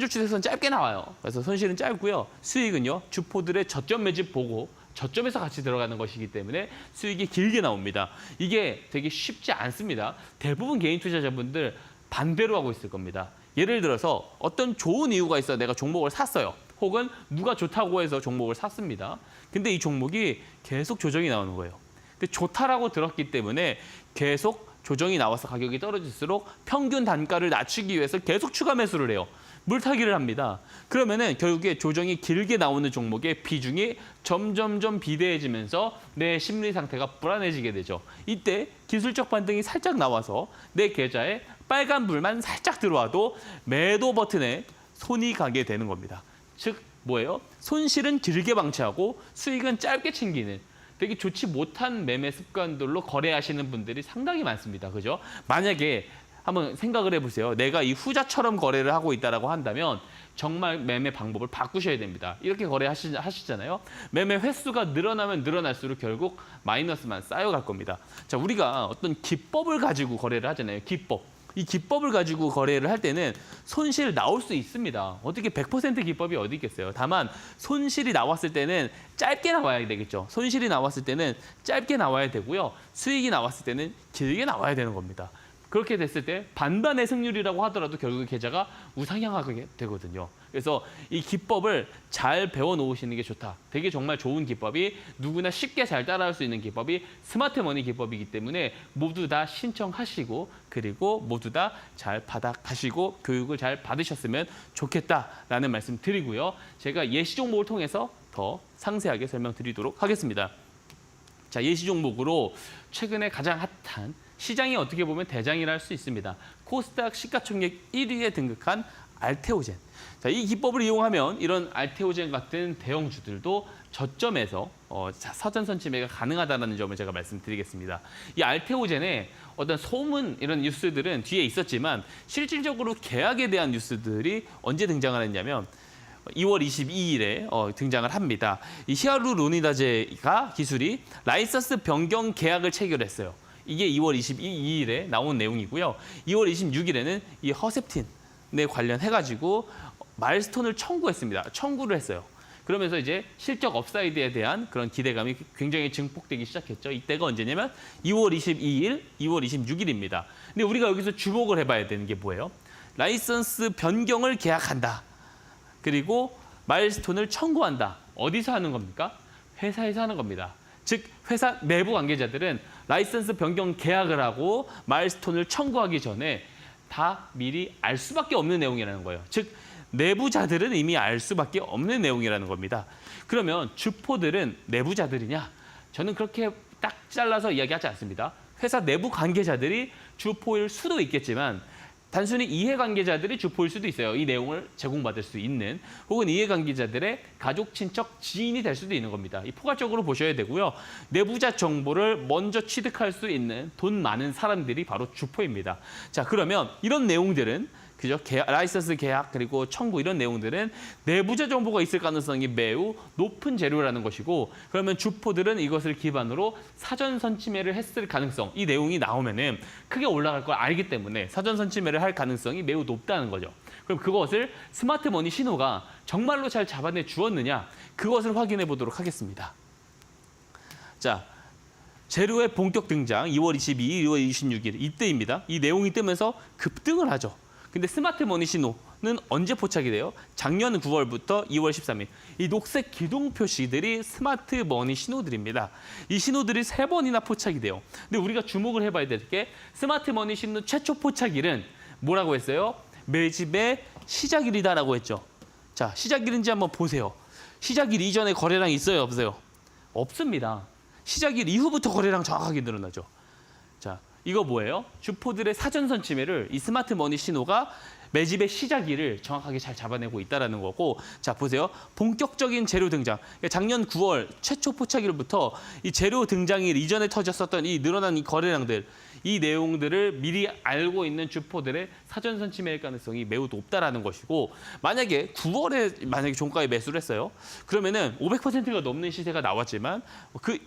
Speaker 2: 추세선 짧게 나와요. 그래서 손실은 짧고요. 수익은요. 주포들의 저점 매집 보고 저점에서 같이 들어가는 것이기 때문에 수익이 길게 나옵니다. 이게 되게 쉽지 않습니다. 대부분 개인 투자자분들 반대로 하고 있을 겁니다. 예를 들어서 어떤 좋은 이유가 있어 내가 종목을 샀어요. 혹은 누가 좋다고 해서 종목을 샀습니다. 근데 이 종목이 계속 조정이 나오는 거예요. 근데 좋다라고 들었기 때문에 계속 조정이 나와서 가격이 떨어질수록 평균 단가를 낮추기 위해서 계속 추가 매수를 해요. 물타기를 합니다. 그러면은 결국에 조정이 길게 나오는 종목의 비중이 점점점 비대해지면서 내 심리 상태가 불안해지게 되죠. 이때 기술적 반등이 살짝 나와서 내 계좌에 빨간 불만 살짝 들어와도 매도 버튼에 손이 가게 되는 겁니다. 즉 뭐예요? 손실은 길게 방치하고 수익은 짧게 챙기는 되게 좋지 못한 매매 습관들로 거래하시는 분들이 상당히 많습니다. 그죠? 만약에 한번 생각을 해보세요. 내가 이 후자처럼 거래를 하고 있다라고 한다면 정말 매매 방법을 바꾸셔야 됩니다. 이렇게 거래하시잖아요. 매매 횟수가 늘어나면 늘어날수록 결국 마이너스만 쌓여갈 겁니다. 자, 우리가 어떤 기법을 가지고 거래를 하잖아요. 기법. 이 기법을 가지고 거래를 할 때는 손실 나올 수 있습니다. 어떻게 100% 기법이 어디 있겠어요. 다만 손실이 나왔을 때는 짧게 나와야 되겠죠. 손실이 나왔을 때는 짧게 나와야 되고요. 수익이 나왔을 때는 길게 나와야 되는 겁니다. 그렇게 됐을 때 반반의 승률이라고 하더라도 결국 계좌가 우상향하게 되거든요. 그래서 이 기법을 잘 배워놓으시는 게 좋다. 되게 정말 좋은 기법이 누구나 쉽게 잘 따라할 수 있는 기법이 스마트머니 기법이기 때문에 모두 다 신청하시고 그리고 모두 다 잘 받아가시고 교육을 잘 받으셨으면 좋겠다라는 말씀 드리고요. 제가 예시 종목을 통해서 더 상세하게 설명드리도록 하겠습니다. 자, 예시 종목으로 최근에 가장 핫한 시장이 어떻게 보면 대장이라 할 수 있습니다. 코스닥 시가총액 1위에 등극한 알테오젠. 자, 이 기법을 이용하면 이런 알테오젠 같은 대형주들도 저점에서 사전 선취매가 가능하다는 점을 제가 말씀드리겠습니다. 이 알테오젠의 어떤 소문 이런 뉴스들은 뒤에 있었지만 실질적으로 계약에 대한 뉴스들이 언제 등장을 했냐면 2월 22일에 등장을 합니다. 이 히아루로니다제가 기술이 라이선스 변경 계약을 체결했어요. 이게 2월 22일에 나온 내용이고요. 2월 26일에는 이 허셉틴에 관련해가지고 마일스톤을 청구를 했어요. 그러면서 이제 실적 업사이드에 대한 그런 기대감이 굉장히 증폭되기 시작했죠. 이때가 언제냐면 2월 22일, 2월 26일입니다. 근데 우리가 여기서 주목을 해봐야 되는 게 뭐예요? 라이선스 변경을 계약한다. 그리고 마일스톤을 청구한다. 어디서 하는 겁니까? 회사에서 하는 겁니다. 즉 회사 내부 관계자들은 라이선스 변경 계약을 하고 마일스톤을 청구하기 전에 다 미리 알 수밖에 없는 내용이라는 거예요. 즉 내부자들은 이미 알 수밖에 없는 내용이라는 겁니다. 그러면 주포들은 내부자들이냐? 저는 그렇게 딱 잘라서 이야기하지 않습니다. 회사 내부 관계자들이 주포일 수도 있겠지만 단순히 이해관계자들이 주포일 수도 있어요. 이 내용을 제공받을 수 있는. 혹은 이해관계자들의 가족, 친척, 지인이 될 수도 있는 겁니다. 이 포괄적으로 보셔야 되고요. 내부자 정보를 먼저 취득할 수 있는 돈 많은 사람들이 바로 주포입니다. 자, 그러면 이런 내용들은 그죠? 라이선스 계약 그리고 청구 이런 내용들은 내부자 정보가 있을 가능성이 매우 높은 재료라는 것이고, 그러면 주포들은 이것을 기반으로 사전 선침해를 했을 가능성, 이 내용이 나오면은 크게 올라갈 걸 알기 때문에 사전 선침해를 할 가능성이 매우 높다는 거죠. 그럼 그것을 스마트머니 신호가 정말로 잘 잡아내 주었느냐, 그것을 확인해 보도록 하겠습니다. 자, 재료의 본격 등장 2월 22일, 2월 26일 이때입니다. 이 내용이 뜨면서 급등을 하죠. 근데 스마트머니 신호는 언제 포착이 돼요? 작년 9월부터 2월 13일. 이 녹색 기둥 표시들이 스마트머니 신호들입니다. 이 신호들이 3번이나 포착이 돼요. 근데 우리가 주목을 해봐야 될 게 스마트머니 신호 최초 포착일은 뭐라고 했어요? 매집의 시작일이다라고 했죠. 자, 시작일인지 한번 보세요. 시작일 이전에 거래량이 있어요, 없어요? 없습니다. 시작일 이후부터 거래량 정확하게 늘어나죠. 자, 이거 뭐예요? 주포들의 사전 선침해를 이 스마트머니 신호가 매집의 시작일을 정확하게 잘 잡아내고 있다는 거고, 자 보세요. 본격적인 재료 등장. 그러니까 작년 9월 최초 포착일부터 이 재료 등장일 이전에 터졌었던 이 늘어난 이 거래량들, 이 내용들을 미리 알고 있는 주포들의 사전 선침해일 가능성이 매우 높다라는 것이고, 만약에 9월에 만약에 종가에 매수를 했어요. 그러면은 500%가 넘는 시세가 나왔지만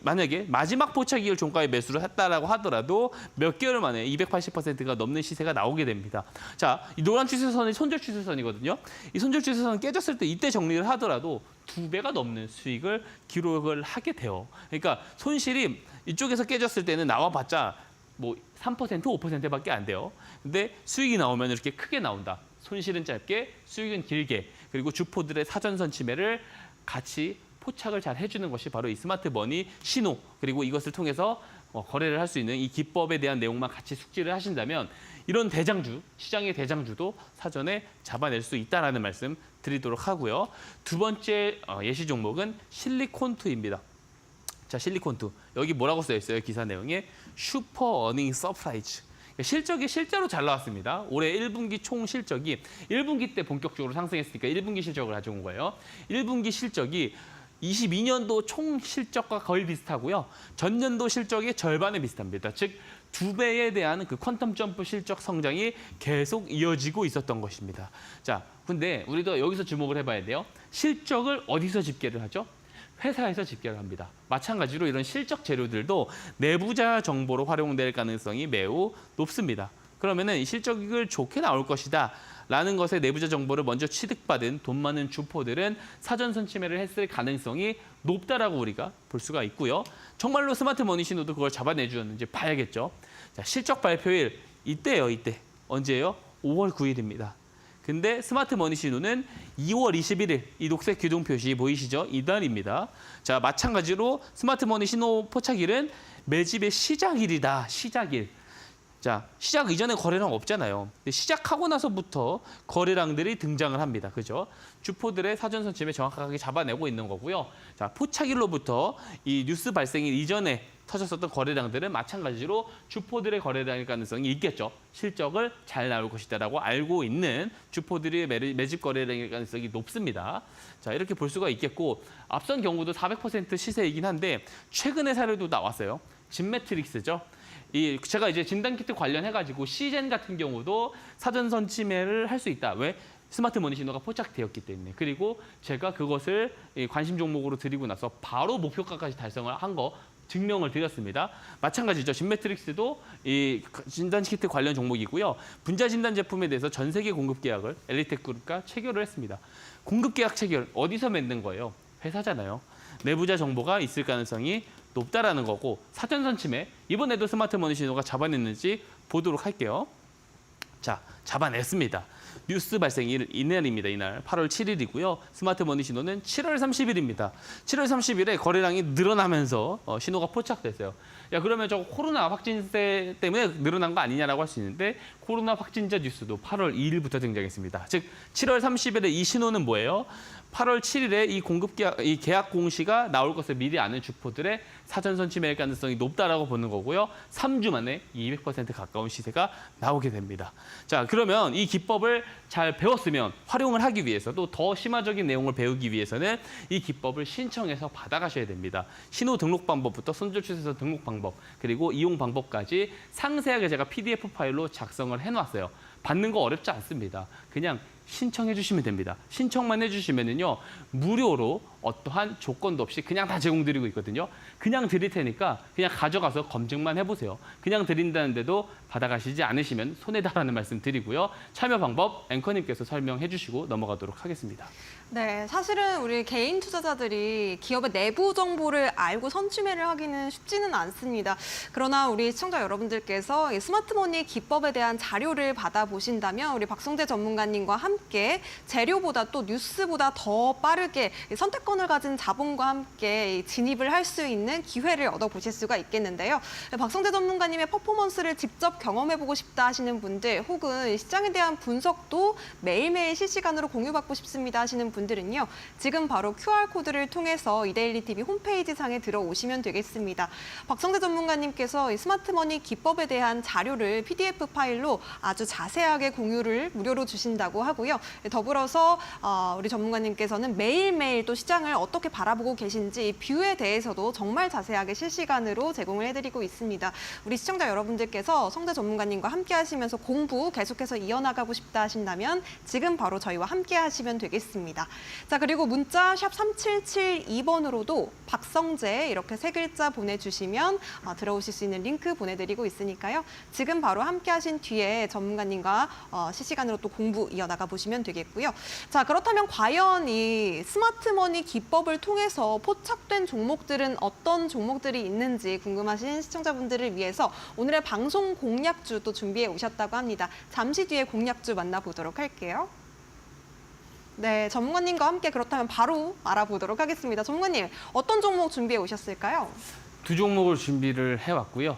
Speaker 2: 만약에 마지막 포착일 종가에 매수를 했다라고 하더라도 몇 개월 만에 280%가 넘는 시세가 나오게 됩니다. 자, 이 노란 추세선이 손절 추세선이거든요. 이 손절 추세선은 깨졌을 때 이때 정리를 하더라도 2배가 넘는 수익을 기록을 하게 돼요. 그러니까 손실이 이쪽에서 깨졌을 때는 나와봤자 뭐 3%, 5%밖에 안 돼요. 근데 수익이 나오면 이렇게 크게 나온다. 손실은 짧게, 수익은 길게. 그리고 주포들의 사전 선침해를 같이 포착을 잘 해주는 것이 바로 이 스마트머니 신호. 그리고 이것을 통해서 거래를 할 수 있는 이 기법에 대한 내용만 같이 숙지를 하신다면 이런 대장주, 시장의 대장주도 사전에 잡아낼 수 있다는 말씀 드리도록 하고요. 두 번째 예시 종목은 실리콘2입니다. 자, 실리콘2. 여기 뭐라고 써 있어요? 기사 내용에 슈퍼 어닝 서프라이즈. 실적이 실제로 잘 나왔습니다. 올해 1분기 총 실적이 1분기 때 본격적으로 상승했으니까 1분기 실적을 가져온 거예요. 1분기 실적이 22년도 총 실적과 거의 비슷하고요. 전년도 실적의 절반에 비슷합니다. 즉 2배에 대한 그 퀀텀 점프 실적 성장이 계속 이어지고 있었던 것입니다. 자, 근데 우리도 여기서 주목을 해봐야 돼요. 실적을 어디서 집계를 하죠? 회사에서 집계를 합니다. 마찬가지로 이런 실적 재료들도 내부자 정보로 활용될 가능성이 매우 높습니다. 그러면은 이 실적을 좋게 나올 것이다 라는 것에 내부자 정보를 먼저 취득받은 돈 많은 주포들은 사전 선침해를 했을 가능성이 높다라고 우리가 볼 수가 있고요. 정말로 스마트머니 신호도 그걸 잡아내주었는지 봐야겠죠. 자, 실적 발표일 이때예요. 이때. 언제예요? 5월 9일입니다. 근데 스마트머니 신호는 2월 21일, 이 녹색 기둥 표시 보이시죠? 이달입니다. 자, 마찬가지로 스마트머니 신호 포착일은 매집의 시작일이다. 시작일. 자, 시작 이전에 거래량 없잖아요. 근데 시작하고 나서부터 거래량들이 등장을 합니다. 그죠? 주포들의 사전 선침해 정확하게 잡아내고 있는 거고요. 자, 포착일로부터 이 뉴스 발생일 이전에 터졌었던 거래량들은 마찬가지로 주포들의 거래량일 가능성이 있겠죠. 실적을 잘 나올 것이다라고 알고 있는 주포들의 매집 거래량일 가능성이 높습니다. 자, 이렇게 볼 수가 있겠고, 앞선 경우도 400% 시세이긴 한데 최근의 사례도 나왔어요. 진매트릭스죠. 제가 이제 진단키트 관련해가지고 시젠 같은 경우도 사전 선침해를 할 수 있다. 왜? 스마트머니 신호가 포착되었기 때문에. 그리고 제가 그것을 관심 종목으로 드리고 나서 바로 목표가까지 달성을 한 거 증명을 드렸습니다. 마찬가지죠. 진매트릭스도 이 진단키트 관련 종목이고요. 분자 진단 제품에 대해서 전 세계 공급 계약을 엘리텍그룹과 체결을 했습니다. 공급 계약 체결 어디서 맺는 거예요? 회사잖아요. 내부자 정보가 있을 가능성이 높다라는 거고, 사전 선침해 이번에도 스마트머니 신호가 잡아냈는지 보도록 할게요. 자, 잡아냈습니다. 뉴스 발생일 이날입니다. 이날 8월 7일이고요. 스마트머니 신호는 7월 30일입니다. 7월 30일에 거래량이 늘어나면서 신호가 포착됐어요. 야, 그러면 저 코로나 확진세 때문에 늘어난 거 아니냐라고 할 수 있는데 코로나 확진자 뉴스도 8월 2일부터 등장했습니다. 즉 7월 30일에 이 신호는 뭐예요? 8월 7일에 이 계약 공시가 나올 것을 미리 아는 주포들의 사전 선취매일 가능성이 높다라고 보는 거고요. 3주 만에 200% 가까운 시세가 나오게 됩니다. 자, 그러면 이 기법을 잘 배웠으면 활용을 하기 위해서 또 더 심화적인 내용을 배우기 위해서는 이 기법을 신청해서 받아가셔야 됩니다. 신호 등록 방법부터 손절추세서 등록 방법, 그리고 이용 방법까지 상세하게 제가 PDF 파일로 작성을 해놨어요. 받는 거 어렵지 않습니다. 그냥 신청해 주시면 됩니다. 신청만 해주시면은요, 무료로 어떠한 조건도 없이 그냥 다 제공드리고 있거든요. 그냥 드릴 테니까 그냥 가져가서 검증만 해보세요. 그냥 드린다는데도 받아가시지 않으시면 손해다라는 말씀 드리고요. 참여 방법 앵커님께서 설명해 주시고 넘어가도록 하겠습니다.
Speaker 1: 네, 사실은 우리 개인 투자자들이 기업의 내부 정보를 알고 선취매를 하기는 쉽지는 않습니다. 그러나 우리 시청자 여러분들께서 이 스마트머니 기법에 대한 자료를 받아보신다면 우리 박성재 전문가님과 함께 재료보다 또 뉴스보다 더 빠르게 선택권을 가진 자본과 함께 진입을 할 수 있는 기회를 얻어보실 수가 있겠는데요. 박성재 전문가님의 퍼포먼스를 직접 경험해보고 싶다 하시는 분들, 혹은 시장에 대한 분석도 매일매일 실시간으로 공유받고 싶습니다 하시는 분들은요, 지금 바로 QR코드를 통해서 이데일리 TV 홈페이지 상에 들어오시면 되겠습니다. 박성재 전문가님께서 이 스마트머니 기법에 대한 자료를 PDF 파일로 아주 자세하게 공유를 무료로 주신다고 하고요. 더불어서 우리 전문가님께서는 매일매일 또 시장을 어떻게 바라보고 계신지 뷰에 대해서도 정말 자세하게 실시간으로 제공을 해드리고 있습니다. 우리 시청자 여러분들께서 성재 전문가님과 함께 하시면서 공부 계속해서 이어나가고 싶다 하신다면 지금 바로 저희와 함께 하시면 되겠습니다. 자, 그리고 문자 샵 3772번으로도 박성재 이렇게 세 글자 보내주시면 들어오실 수 있는 링크 보내드리고 있으니까요. 지금 바로 함께 하신 뒤에 전문가님과 실시간으로 또 공부 이어나가 보시면 되겠고요. 자, 그렇다면 과연 이 스마트머니 기법을 통해서 포착된 종목들은 어떤 종목들이 있는지 궁금하신 시청자분들을 위해서 오늘의 방송 공략주 또 준비해 오셨다고 합니다. 잠시 뒤에 공략주 만나보도록 할게요. 네, 전문가님과 함께 그렇다면 바로 알아보도록 하겠습니다. 전문가님, 어떤 종목 준비해 오셨을까요?
Speaker 2: 두 종목을 준비를 해왔고요.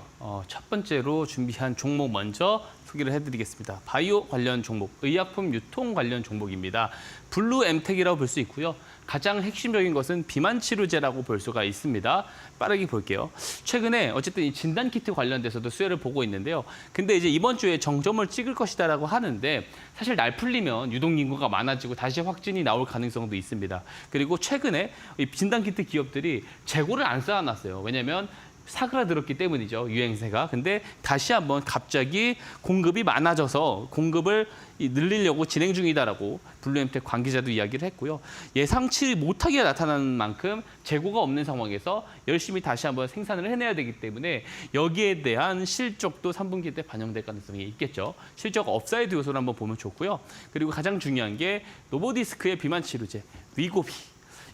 Speaker 2: 첫 번째로 준비한 종목 먼저 소개를 해드리겠습니다. 바이오 관련 종목, 의약품 유통 관련 종목입니다. 블루엠텍이라고 볼 수 있고요. 가장 핵심적인 것은 비만 치료제라고 볼 수가 있습니다. 빠르게 볼게요. 최근에 어쨌든 이 진단키트 관련돼서도 수혜를 보고 있는데요. 근데 이제 이번 주에 정점을 찍을 것이다라고 하는데 사실 날 풀리면 유동 인구가 많아지고 다시 확진이 나올 가능성도 있습니다. 그리고 최근에 이 진단키트 기업들이 재고를 안 쌓아놨어요. 왜냐하면 사그라들었기 때문이죠, 유행세가. 근데 다시 한번 갑자기 공급이 많아져서 공급을 늘리려고 진행 중이다라고 블루엠텍 관계자도 이야기를 했고요. 예상치 못하게 나타나는 만큼 재고가 없는 상황에서 열심히 다시 한번 생산을 해내야 되기 때문에 여기에 대한 실적도 3분기 때 반영될 가능성이 있겠죠. 실적 업사이드 요소를 한번 보면 좋고요. 그리고 가장 중요한 게 노보디스크의 비만 치료제 위고비.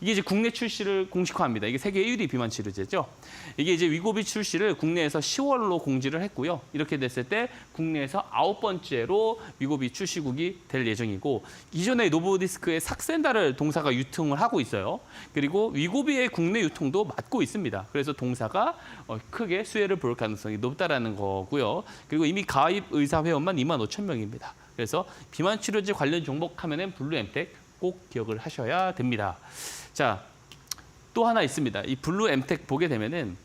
Speaker 2: 이게 이제 국내 출시를 공식화합니다. 이게 세계 1위 비만 치료제죠. 이게 이제 위고비 출시를 국내에서 10월로 공지를 했고요. 이렇게 됐을 때 국내에서 9번째로 위고비 출시국이 될 예정이고, 이전에 노보디스크의 삭센다를 동사가 유통을 하고 있어요. 그리고 위고비의 국내 유통도 맡고 있습니다. 그래서 동사가 크게 수혜를 볼 가능성이 높다라는 거고요. 그리고 이미 가입 의사 회원만 25,000명입니다. 그래서 비만 치료제 관련 종목 하면은 블루엠텍 꼭 기억을 하셔야 됩니다. 자, 또 하나 있습니다. 이 블루엠텍 보게 되면은,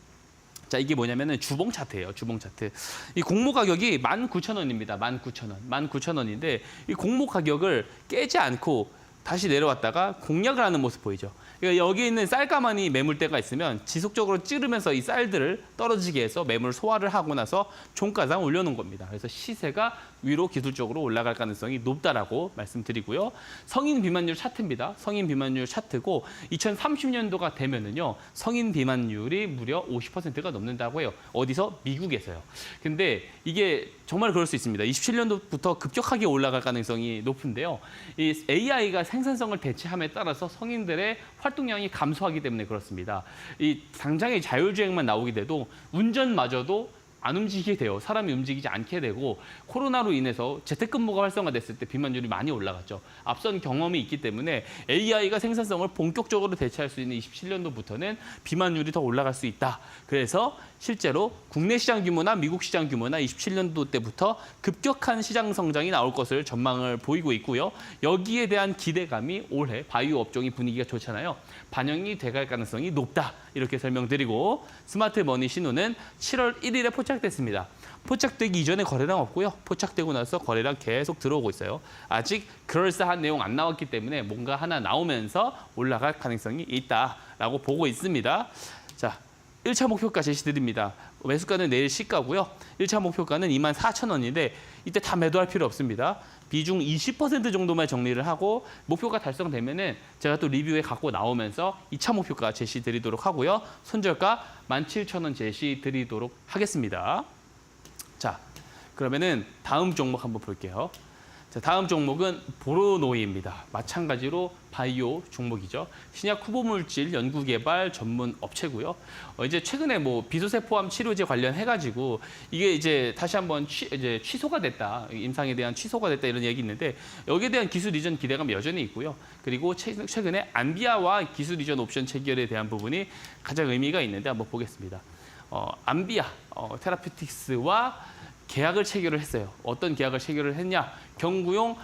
Speaker 2: 자, 이게 뭐냐면은 주봉 차트예요. 주봉 차트. 이 공모 가격이 19,000원입니다. 19,000원. 19,000원인데 이 공모 가격을 깨지 않고 다시 내려왔다가 공략을 하는 모습 보이죠. 그러니까 여기 있는 쌀가마니 매물대가 있으면 지속적으로 찌르면서 이 쌀들을 떨어지게 해서 매물 소화를 하고 나서 종가상 올려놓은 겁니다. 그래서 시세가 위로 기술적으로 올라갈 가능성이 높다라고 말씀드리고요. 성인 비만율 차트입니다. 성인 비만율 차트고 2030년도가 되면은요, 성인 비만율이 무려 50%가 넘는다고 해요. 어디서? 미국에서요. 근데 이게 정말 그럴 수 있습니다. 27년도부터 급격하게 올라갈 가능성이 높은데요. 이 AI가 생산성을 대체함에 따라서 성인들의 활동량이 감소하기 때문에 그렇습니다. 이 당장의 자율주행만 나오게 돼도 운전마저도 안 움직이게 돼요. 사람이 움직이지 않게 되고 코로나로 인해서 재택근무가 활성화됐을 때 비만율이 많이 올라갔죠. 앞선 경험이 있기 때문에 AI가 생산성을 본격적으로 대체할 수 있는 27년도부터는 비만율이 더 올라갈 수 있다. 그래서 실제로 국내 시장 규모나 미국 시장 규모나 27년도 때부터 급격한 시장 성장이 나올 것을 전망을 보이고 있고요. 여기에 대한 기대감이 올해 바이오 업종이 분위기가 좋잖아요. 반영이 돼갈 가능성이 높다. 이렇게 설명드리고 스마트 머니 신호는 7월 1일에 포착됐습니다. 포착되기 이전에 거래량 없고요. 포착되고 나서 거래량 계속 들어오고 있어요. 아직 그럴싸한 내용 안 나왔기 때문에 뭔가 하나 나오면서 올라갈 가능성이 있다라고 보고 있습니다. 자, 1차 목표가 제시드립니다. 매수가는 내일 시가고요. 1차 목표가는 24,000원인데 이때 다 매도할 필요 없습니다. 비중 20% 정도만 정리를 하고 목표가 달성되면은 제가 또 리뷰에 갖고 나오면서 2차 목표가 제시드리도록 하고요. 손절가 17,000원 제시드리도록 하겠습니다. 자, 그러면은 다음 종목 한번 볼게요. 자, 다음 종목은 보로노이입니다. 마찬가지로 바이오 종목이죠. 신약 후보물질 연구개발 전문 업체고요. 이제 최근에 뭐 비소세포암 치료제 관련해가지고 이게 이제 다시 한번 취소가 됐다. 임상에 대한 취소가 됐다 이런 얘기 있는데 여기에 대한 기술 이전 기대감 여전히 있고요. 그리고 최근에 안비아와 기술 이전 옵션 체결에 대한 부분이 가장 의미가 있는데 한번 보겠습니다. 안비아 테라피틱스와 계약을 체결을 했어요. 어떤 계약을 체결을 했냐? 경구용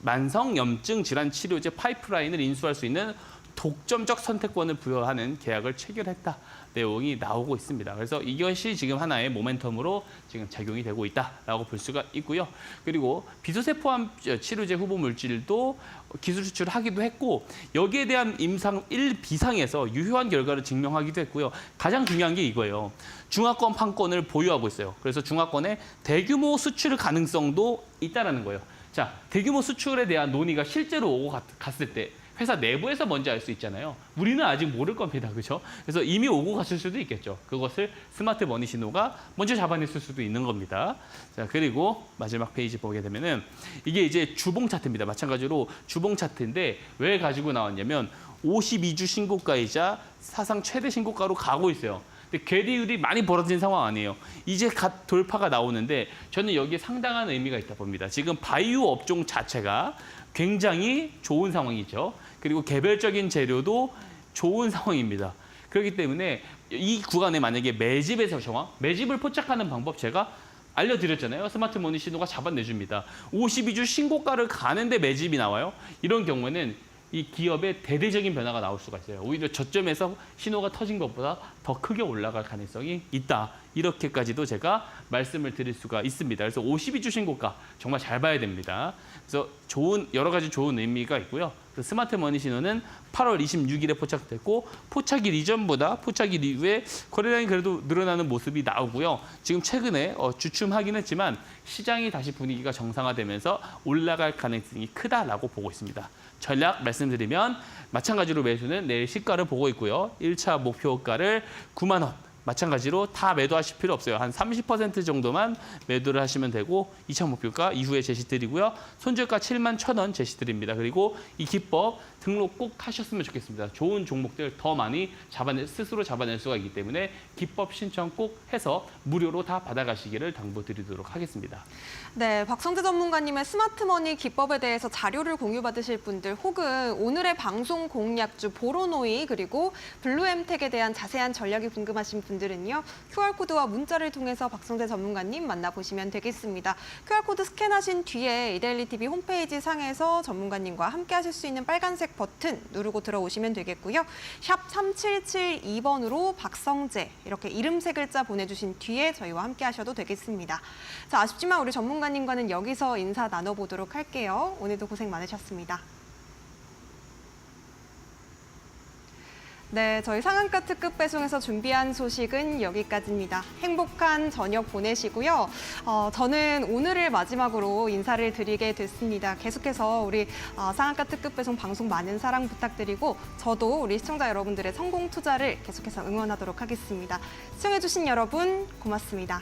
Speaker 2: 만성염증 질환 치료제 파이프라인을 인수할 수 있는 독점적 선택권을 부여하는 계약을 체결했다. 내용이 나오고 있습니다. 그래서 이것이 지금 하나의 모멘텀으로 지금 작용이 되고 있다라고 볼 수가 있고요. 그리고 비소세포암 치료제 후보 물질도 기술 수출하기도 했고 여기에 대한 임상 1비상에서 유효한 결과를 증명하기도 했고요. 가장 중요한 게 이거예요. 중화권 판권을 보유하고 있어요. 그래서 중화권의 대규모 수출 가능성도 있다라는 거예요. 자, 대규모 수출에 대한 논의가 실제로 오고 갔을 때 회사 내부에서 먼저 알 수 있잖아요. 우리는 아직 모를 겁니다. 그렇죠? 그래서 이미 오고 갔을 수도 있겠죠. 그것을 스마트 머니 신호가 먼저 잡아냈을 수도 있는 겁니다. 자, 그리고 마지막 페이지 보게 되면은 이게 이제 주봉 차트입니다. 마찬가지로 주봉 차트인데 왜 가지고 나왔냐면 52주 신고가이자 사상 최대 신고가로 가고 있어요. 근데 괴리율이 많이 벌어진 상황 아니에요. 이제 갓 돌파가 나오는데 저는 여기에 상당한 의미가 있다 봅니다. 지금 바이오 업종 자체가 굉장히 좋은 상황이죠. 그리고 개별적인 재료도 좋은 상황입니다. 그렇기 때문에 이 구간에 만약에 매집에서 정황, 매집을 포착하는 방법 제가 알려드렸잖아요. 스마트 머니 신호가 잡아내줍니다. 52주 신고가를 가는데 매집이 나와요. 이런 경우에는 이 기업의 대대적인 변화가 나올 수가 있어요. 오히려 저점에서 신호가 터진 것보다 더 크게 올라갈 가능성이 있다. 이렇게까지도 제가 말씀을 드릴 수가 있습니다. 그래서 52주 신고가 정말 잘 봐야 됩니다. 그래서 여러 가지 좋은 의미가 있고요. 그래서 스마트 머니 신호는 8월 26일에 포착됐고 포착일 이전보다 포착일 이후에 거래량이 그래도 늘어나는 모습이 나오고요. 지금 최근에 주춤하긴 했지만 시장이 다시 분위기가 정상화되면서 올라갈 가능성이 크다라고 보고 있습니다. 전략 말씀드리면 마찬가지로 매수는 내일 시가를 보고 있고요. 1차 목표가를 9만 원. 마찬가지로 다 매도하실 필요 없어요. 한 30% 정도만 매도를 하시면 되고 2차 목표가 이후에 제시드리고요. 손절가 71,000원 제시드립니다. 그리고 이 기법 등록 꼭 하셨으면 좋겠습니다. 좋은 종목들 더 많이 스스로 잡아낼 수가 있기 때문에 기법 신청 꼭 해서 무료로 다 받아가시기를 당부드리도록 하겠습니다.
Speaker 1: 네, 박성재 전문가님의 스마트머니 기법에 대해서 자료를 공유받으실 분들 혹은 오늘의 방송 공략주 보로노이 그리고 블루엠텍에 대한 자세한 전략이 궁금하신 분들은요. QR코드와 문자를 통해서 박성재 전문가님 만나보시면 되겠습니다. QR코드 스캔하신 뒤에 이데일리TV 홈페이지 상에서 전문가님과 함께 하실 수 있는 빨간색 버튼 누르고 들어오시면 되겠고요. 샵 3772번으로 박성재 이렇게 이름 세 글자 보내주신 뒤에 저희와 함께 하셔도 되겠습니다. 자, 아쉽지만 우리 전문가님과는 여기서 인사 나눠보도록 할게요. 오늘도 고생 많으셨습니다. 네, 저희 상한가 특급 배송에서 준비한 소식은 여기까지입니다. 행복한 저녁 보내시고요. 저는 오늘을 마지막으로 인사를 드리게 됐습니다. 계속해서 우리 상한가 특급 배송 방송 많은 사랑 부탁드리고 저도 우리 시청자 여러분들의 성공 투자를 계속해서 응원하도록 하겠습니다. 시청해주신 여러분 고맙습니다.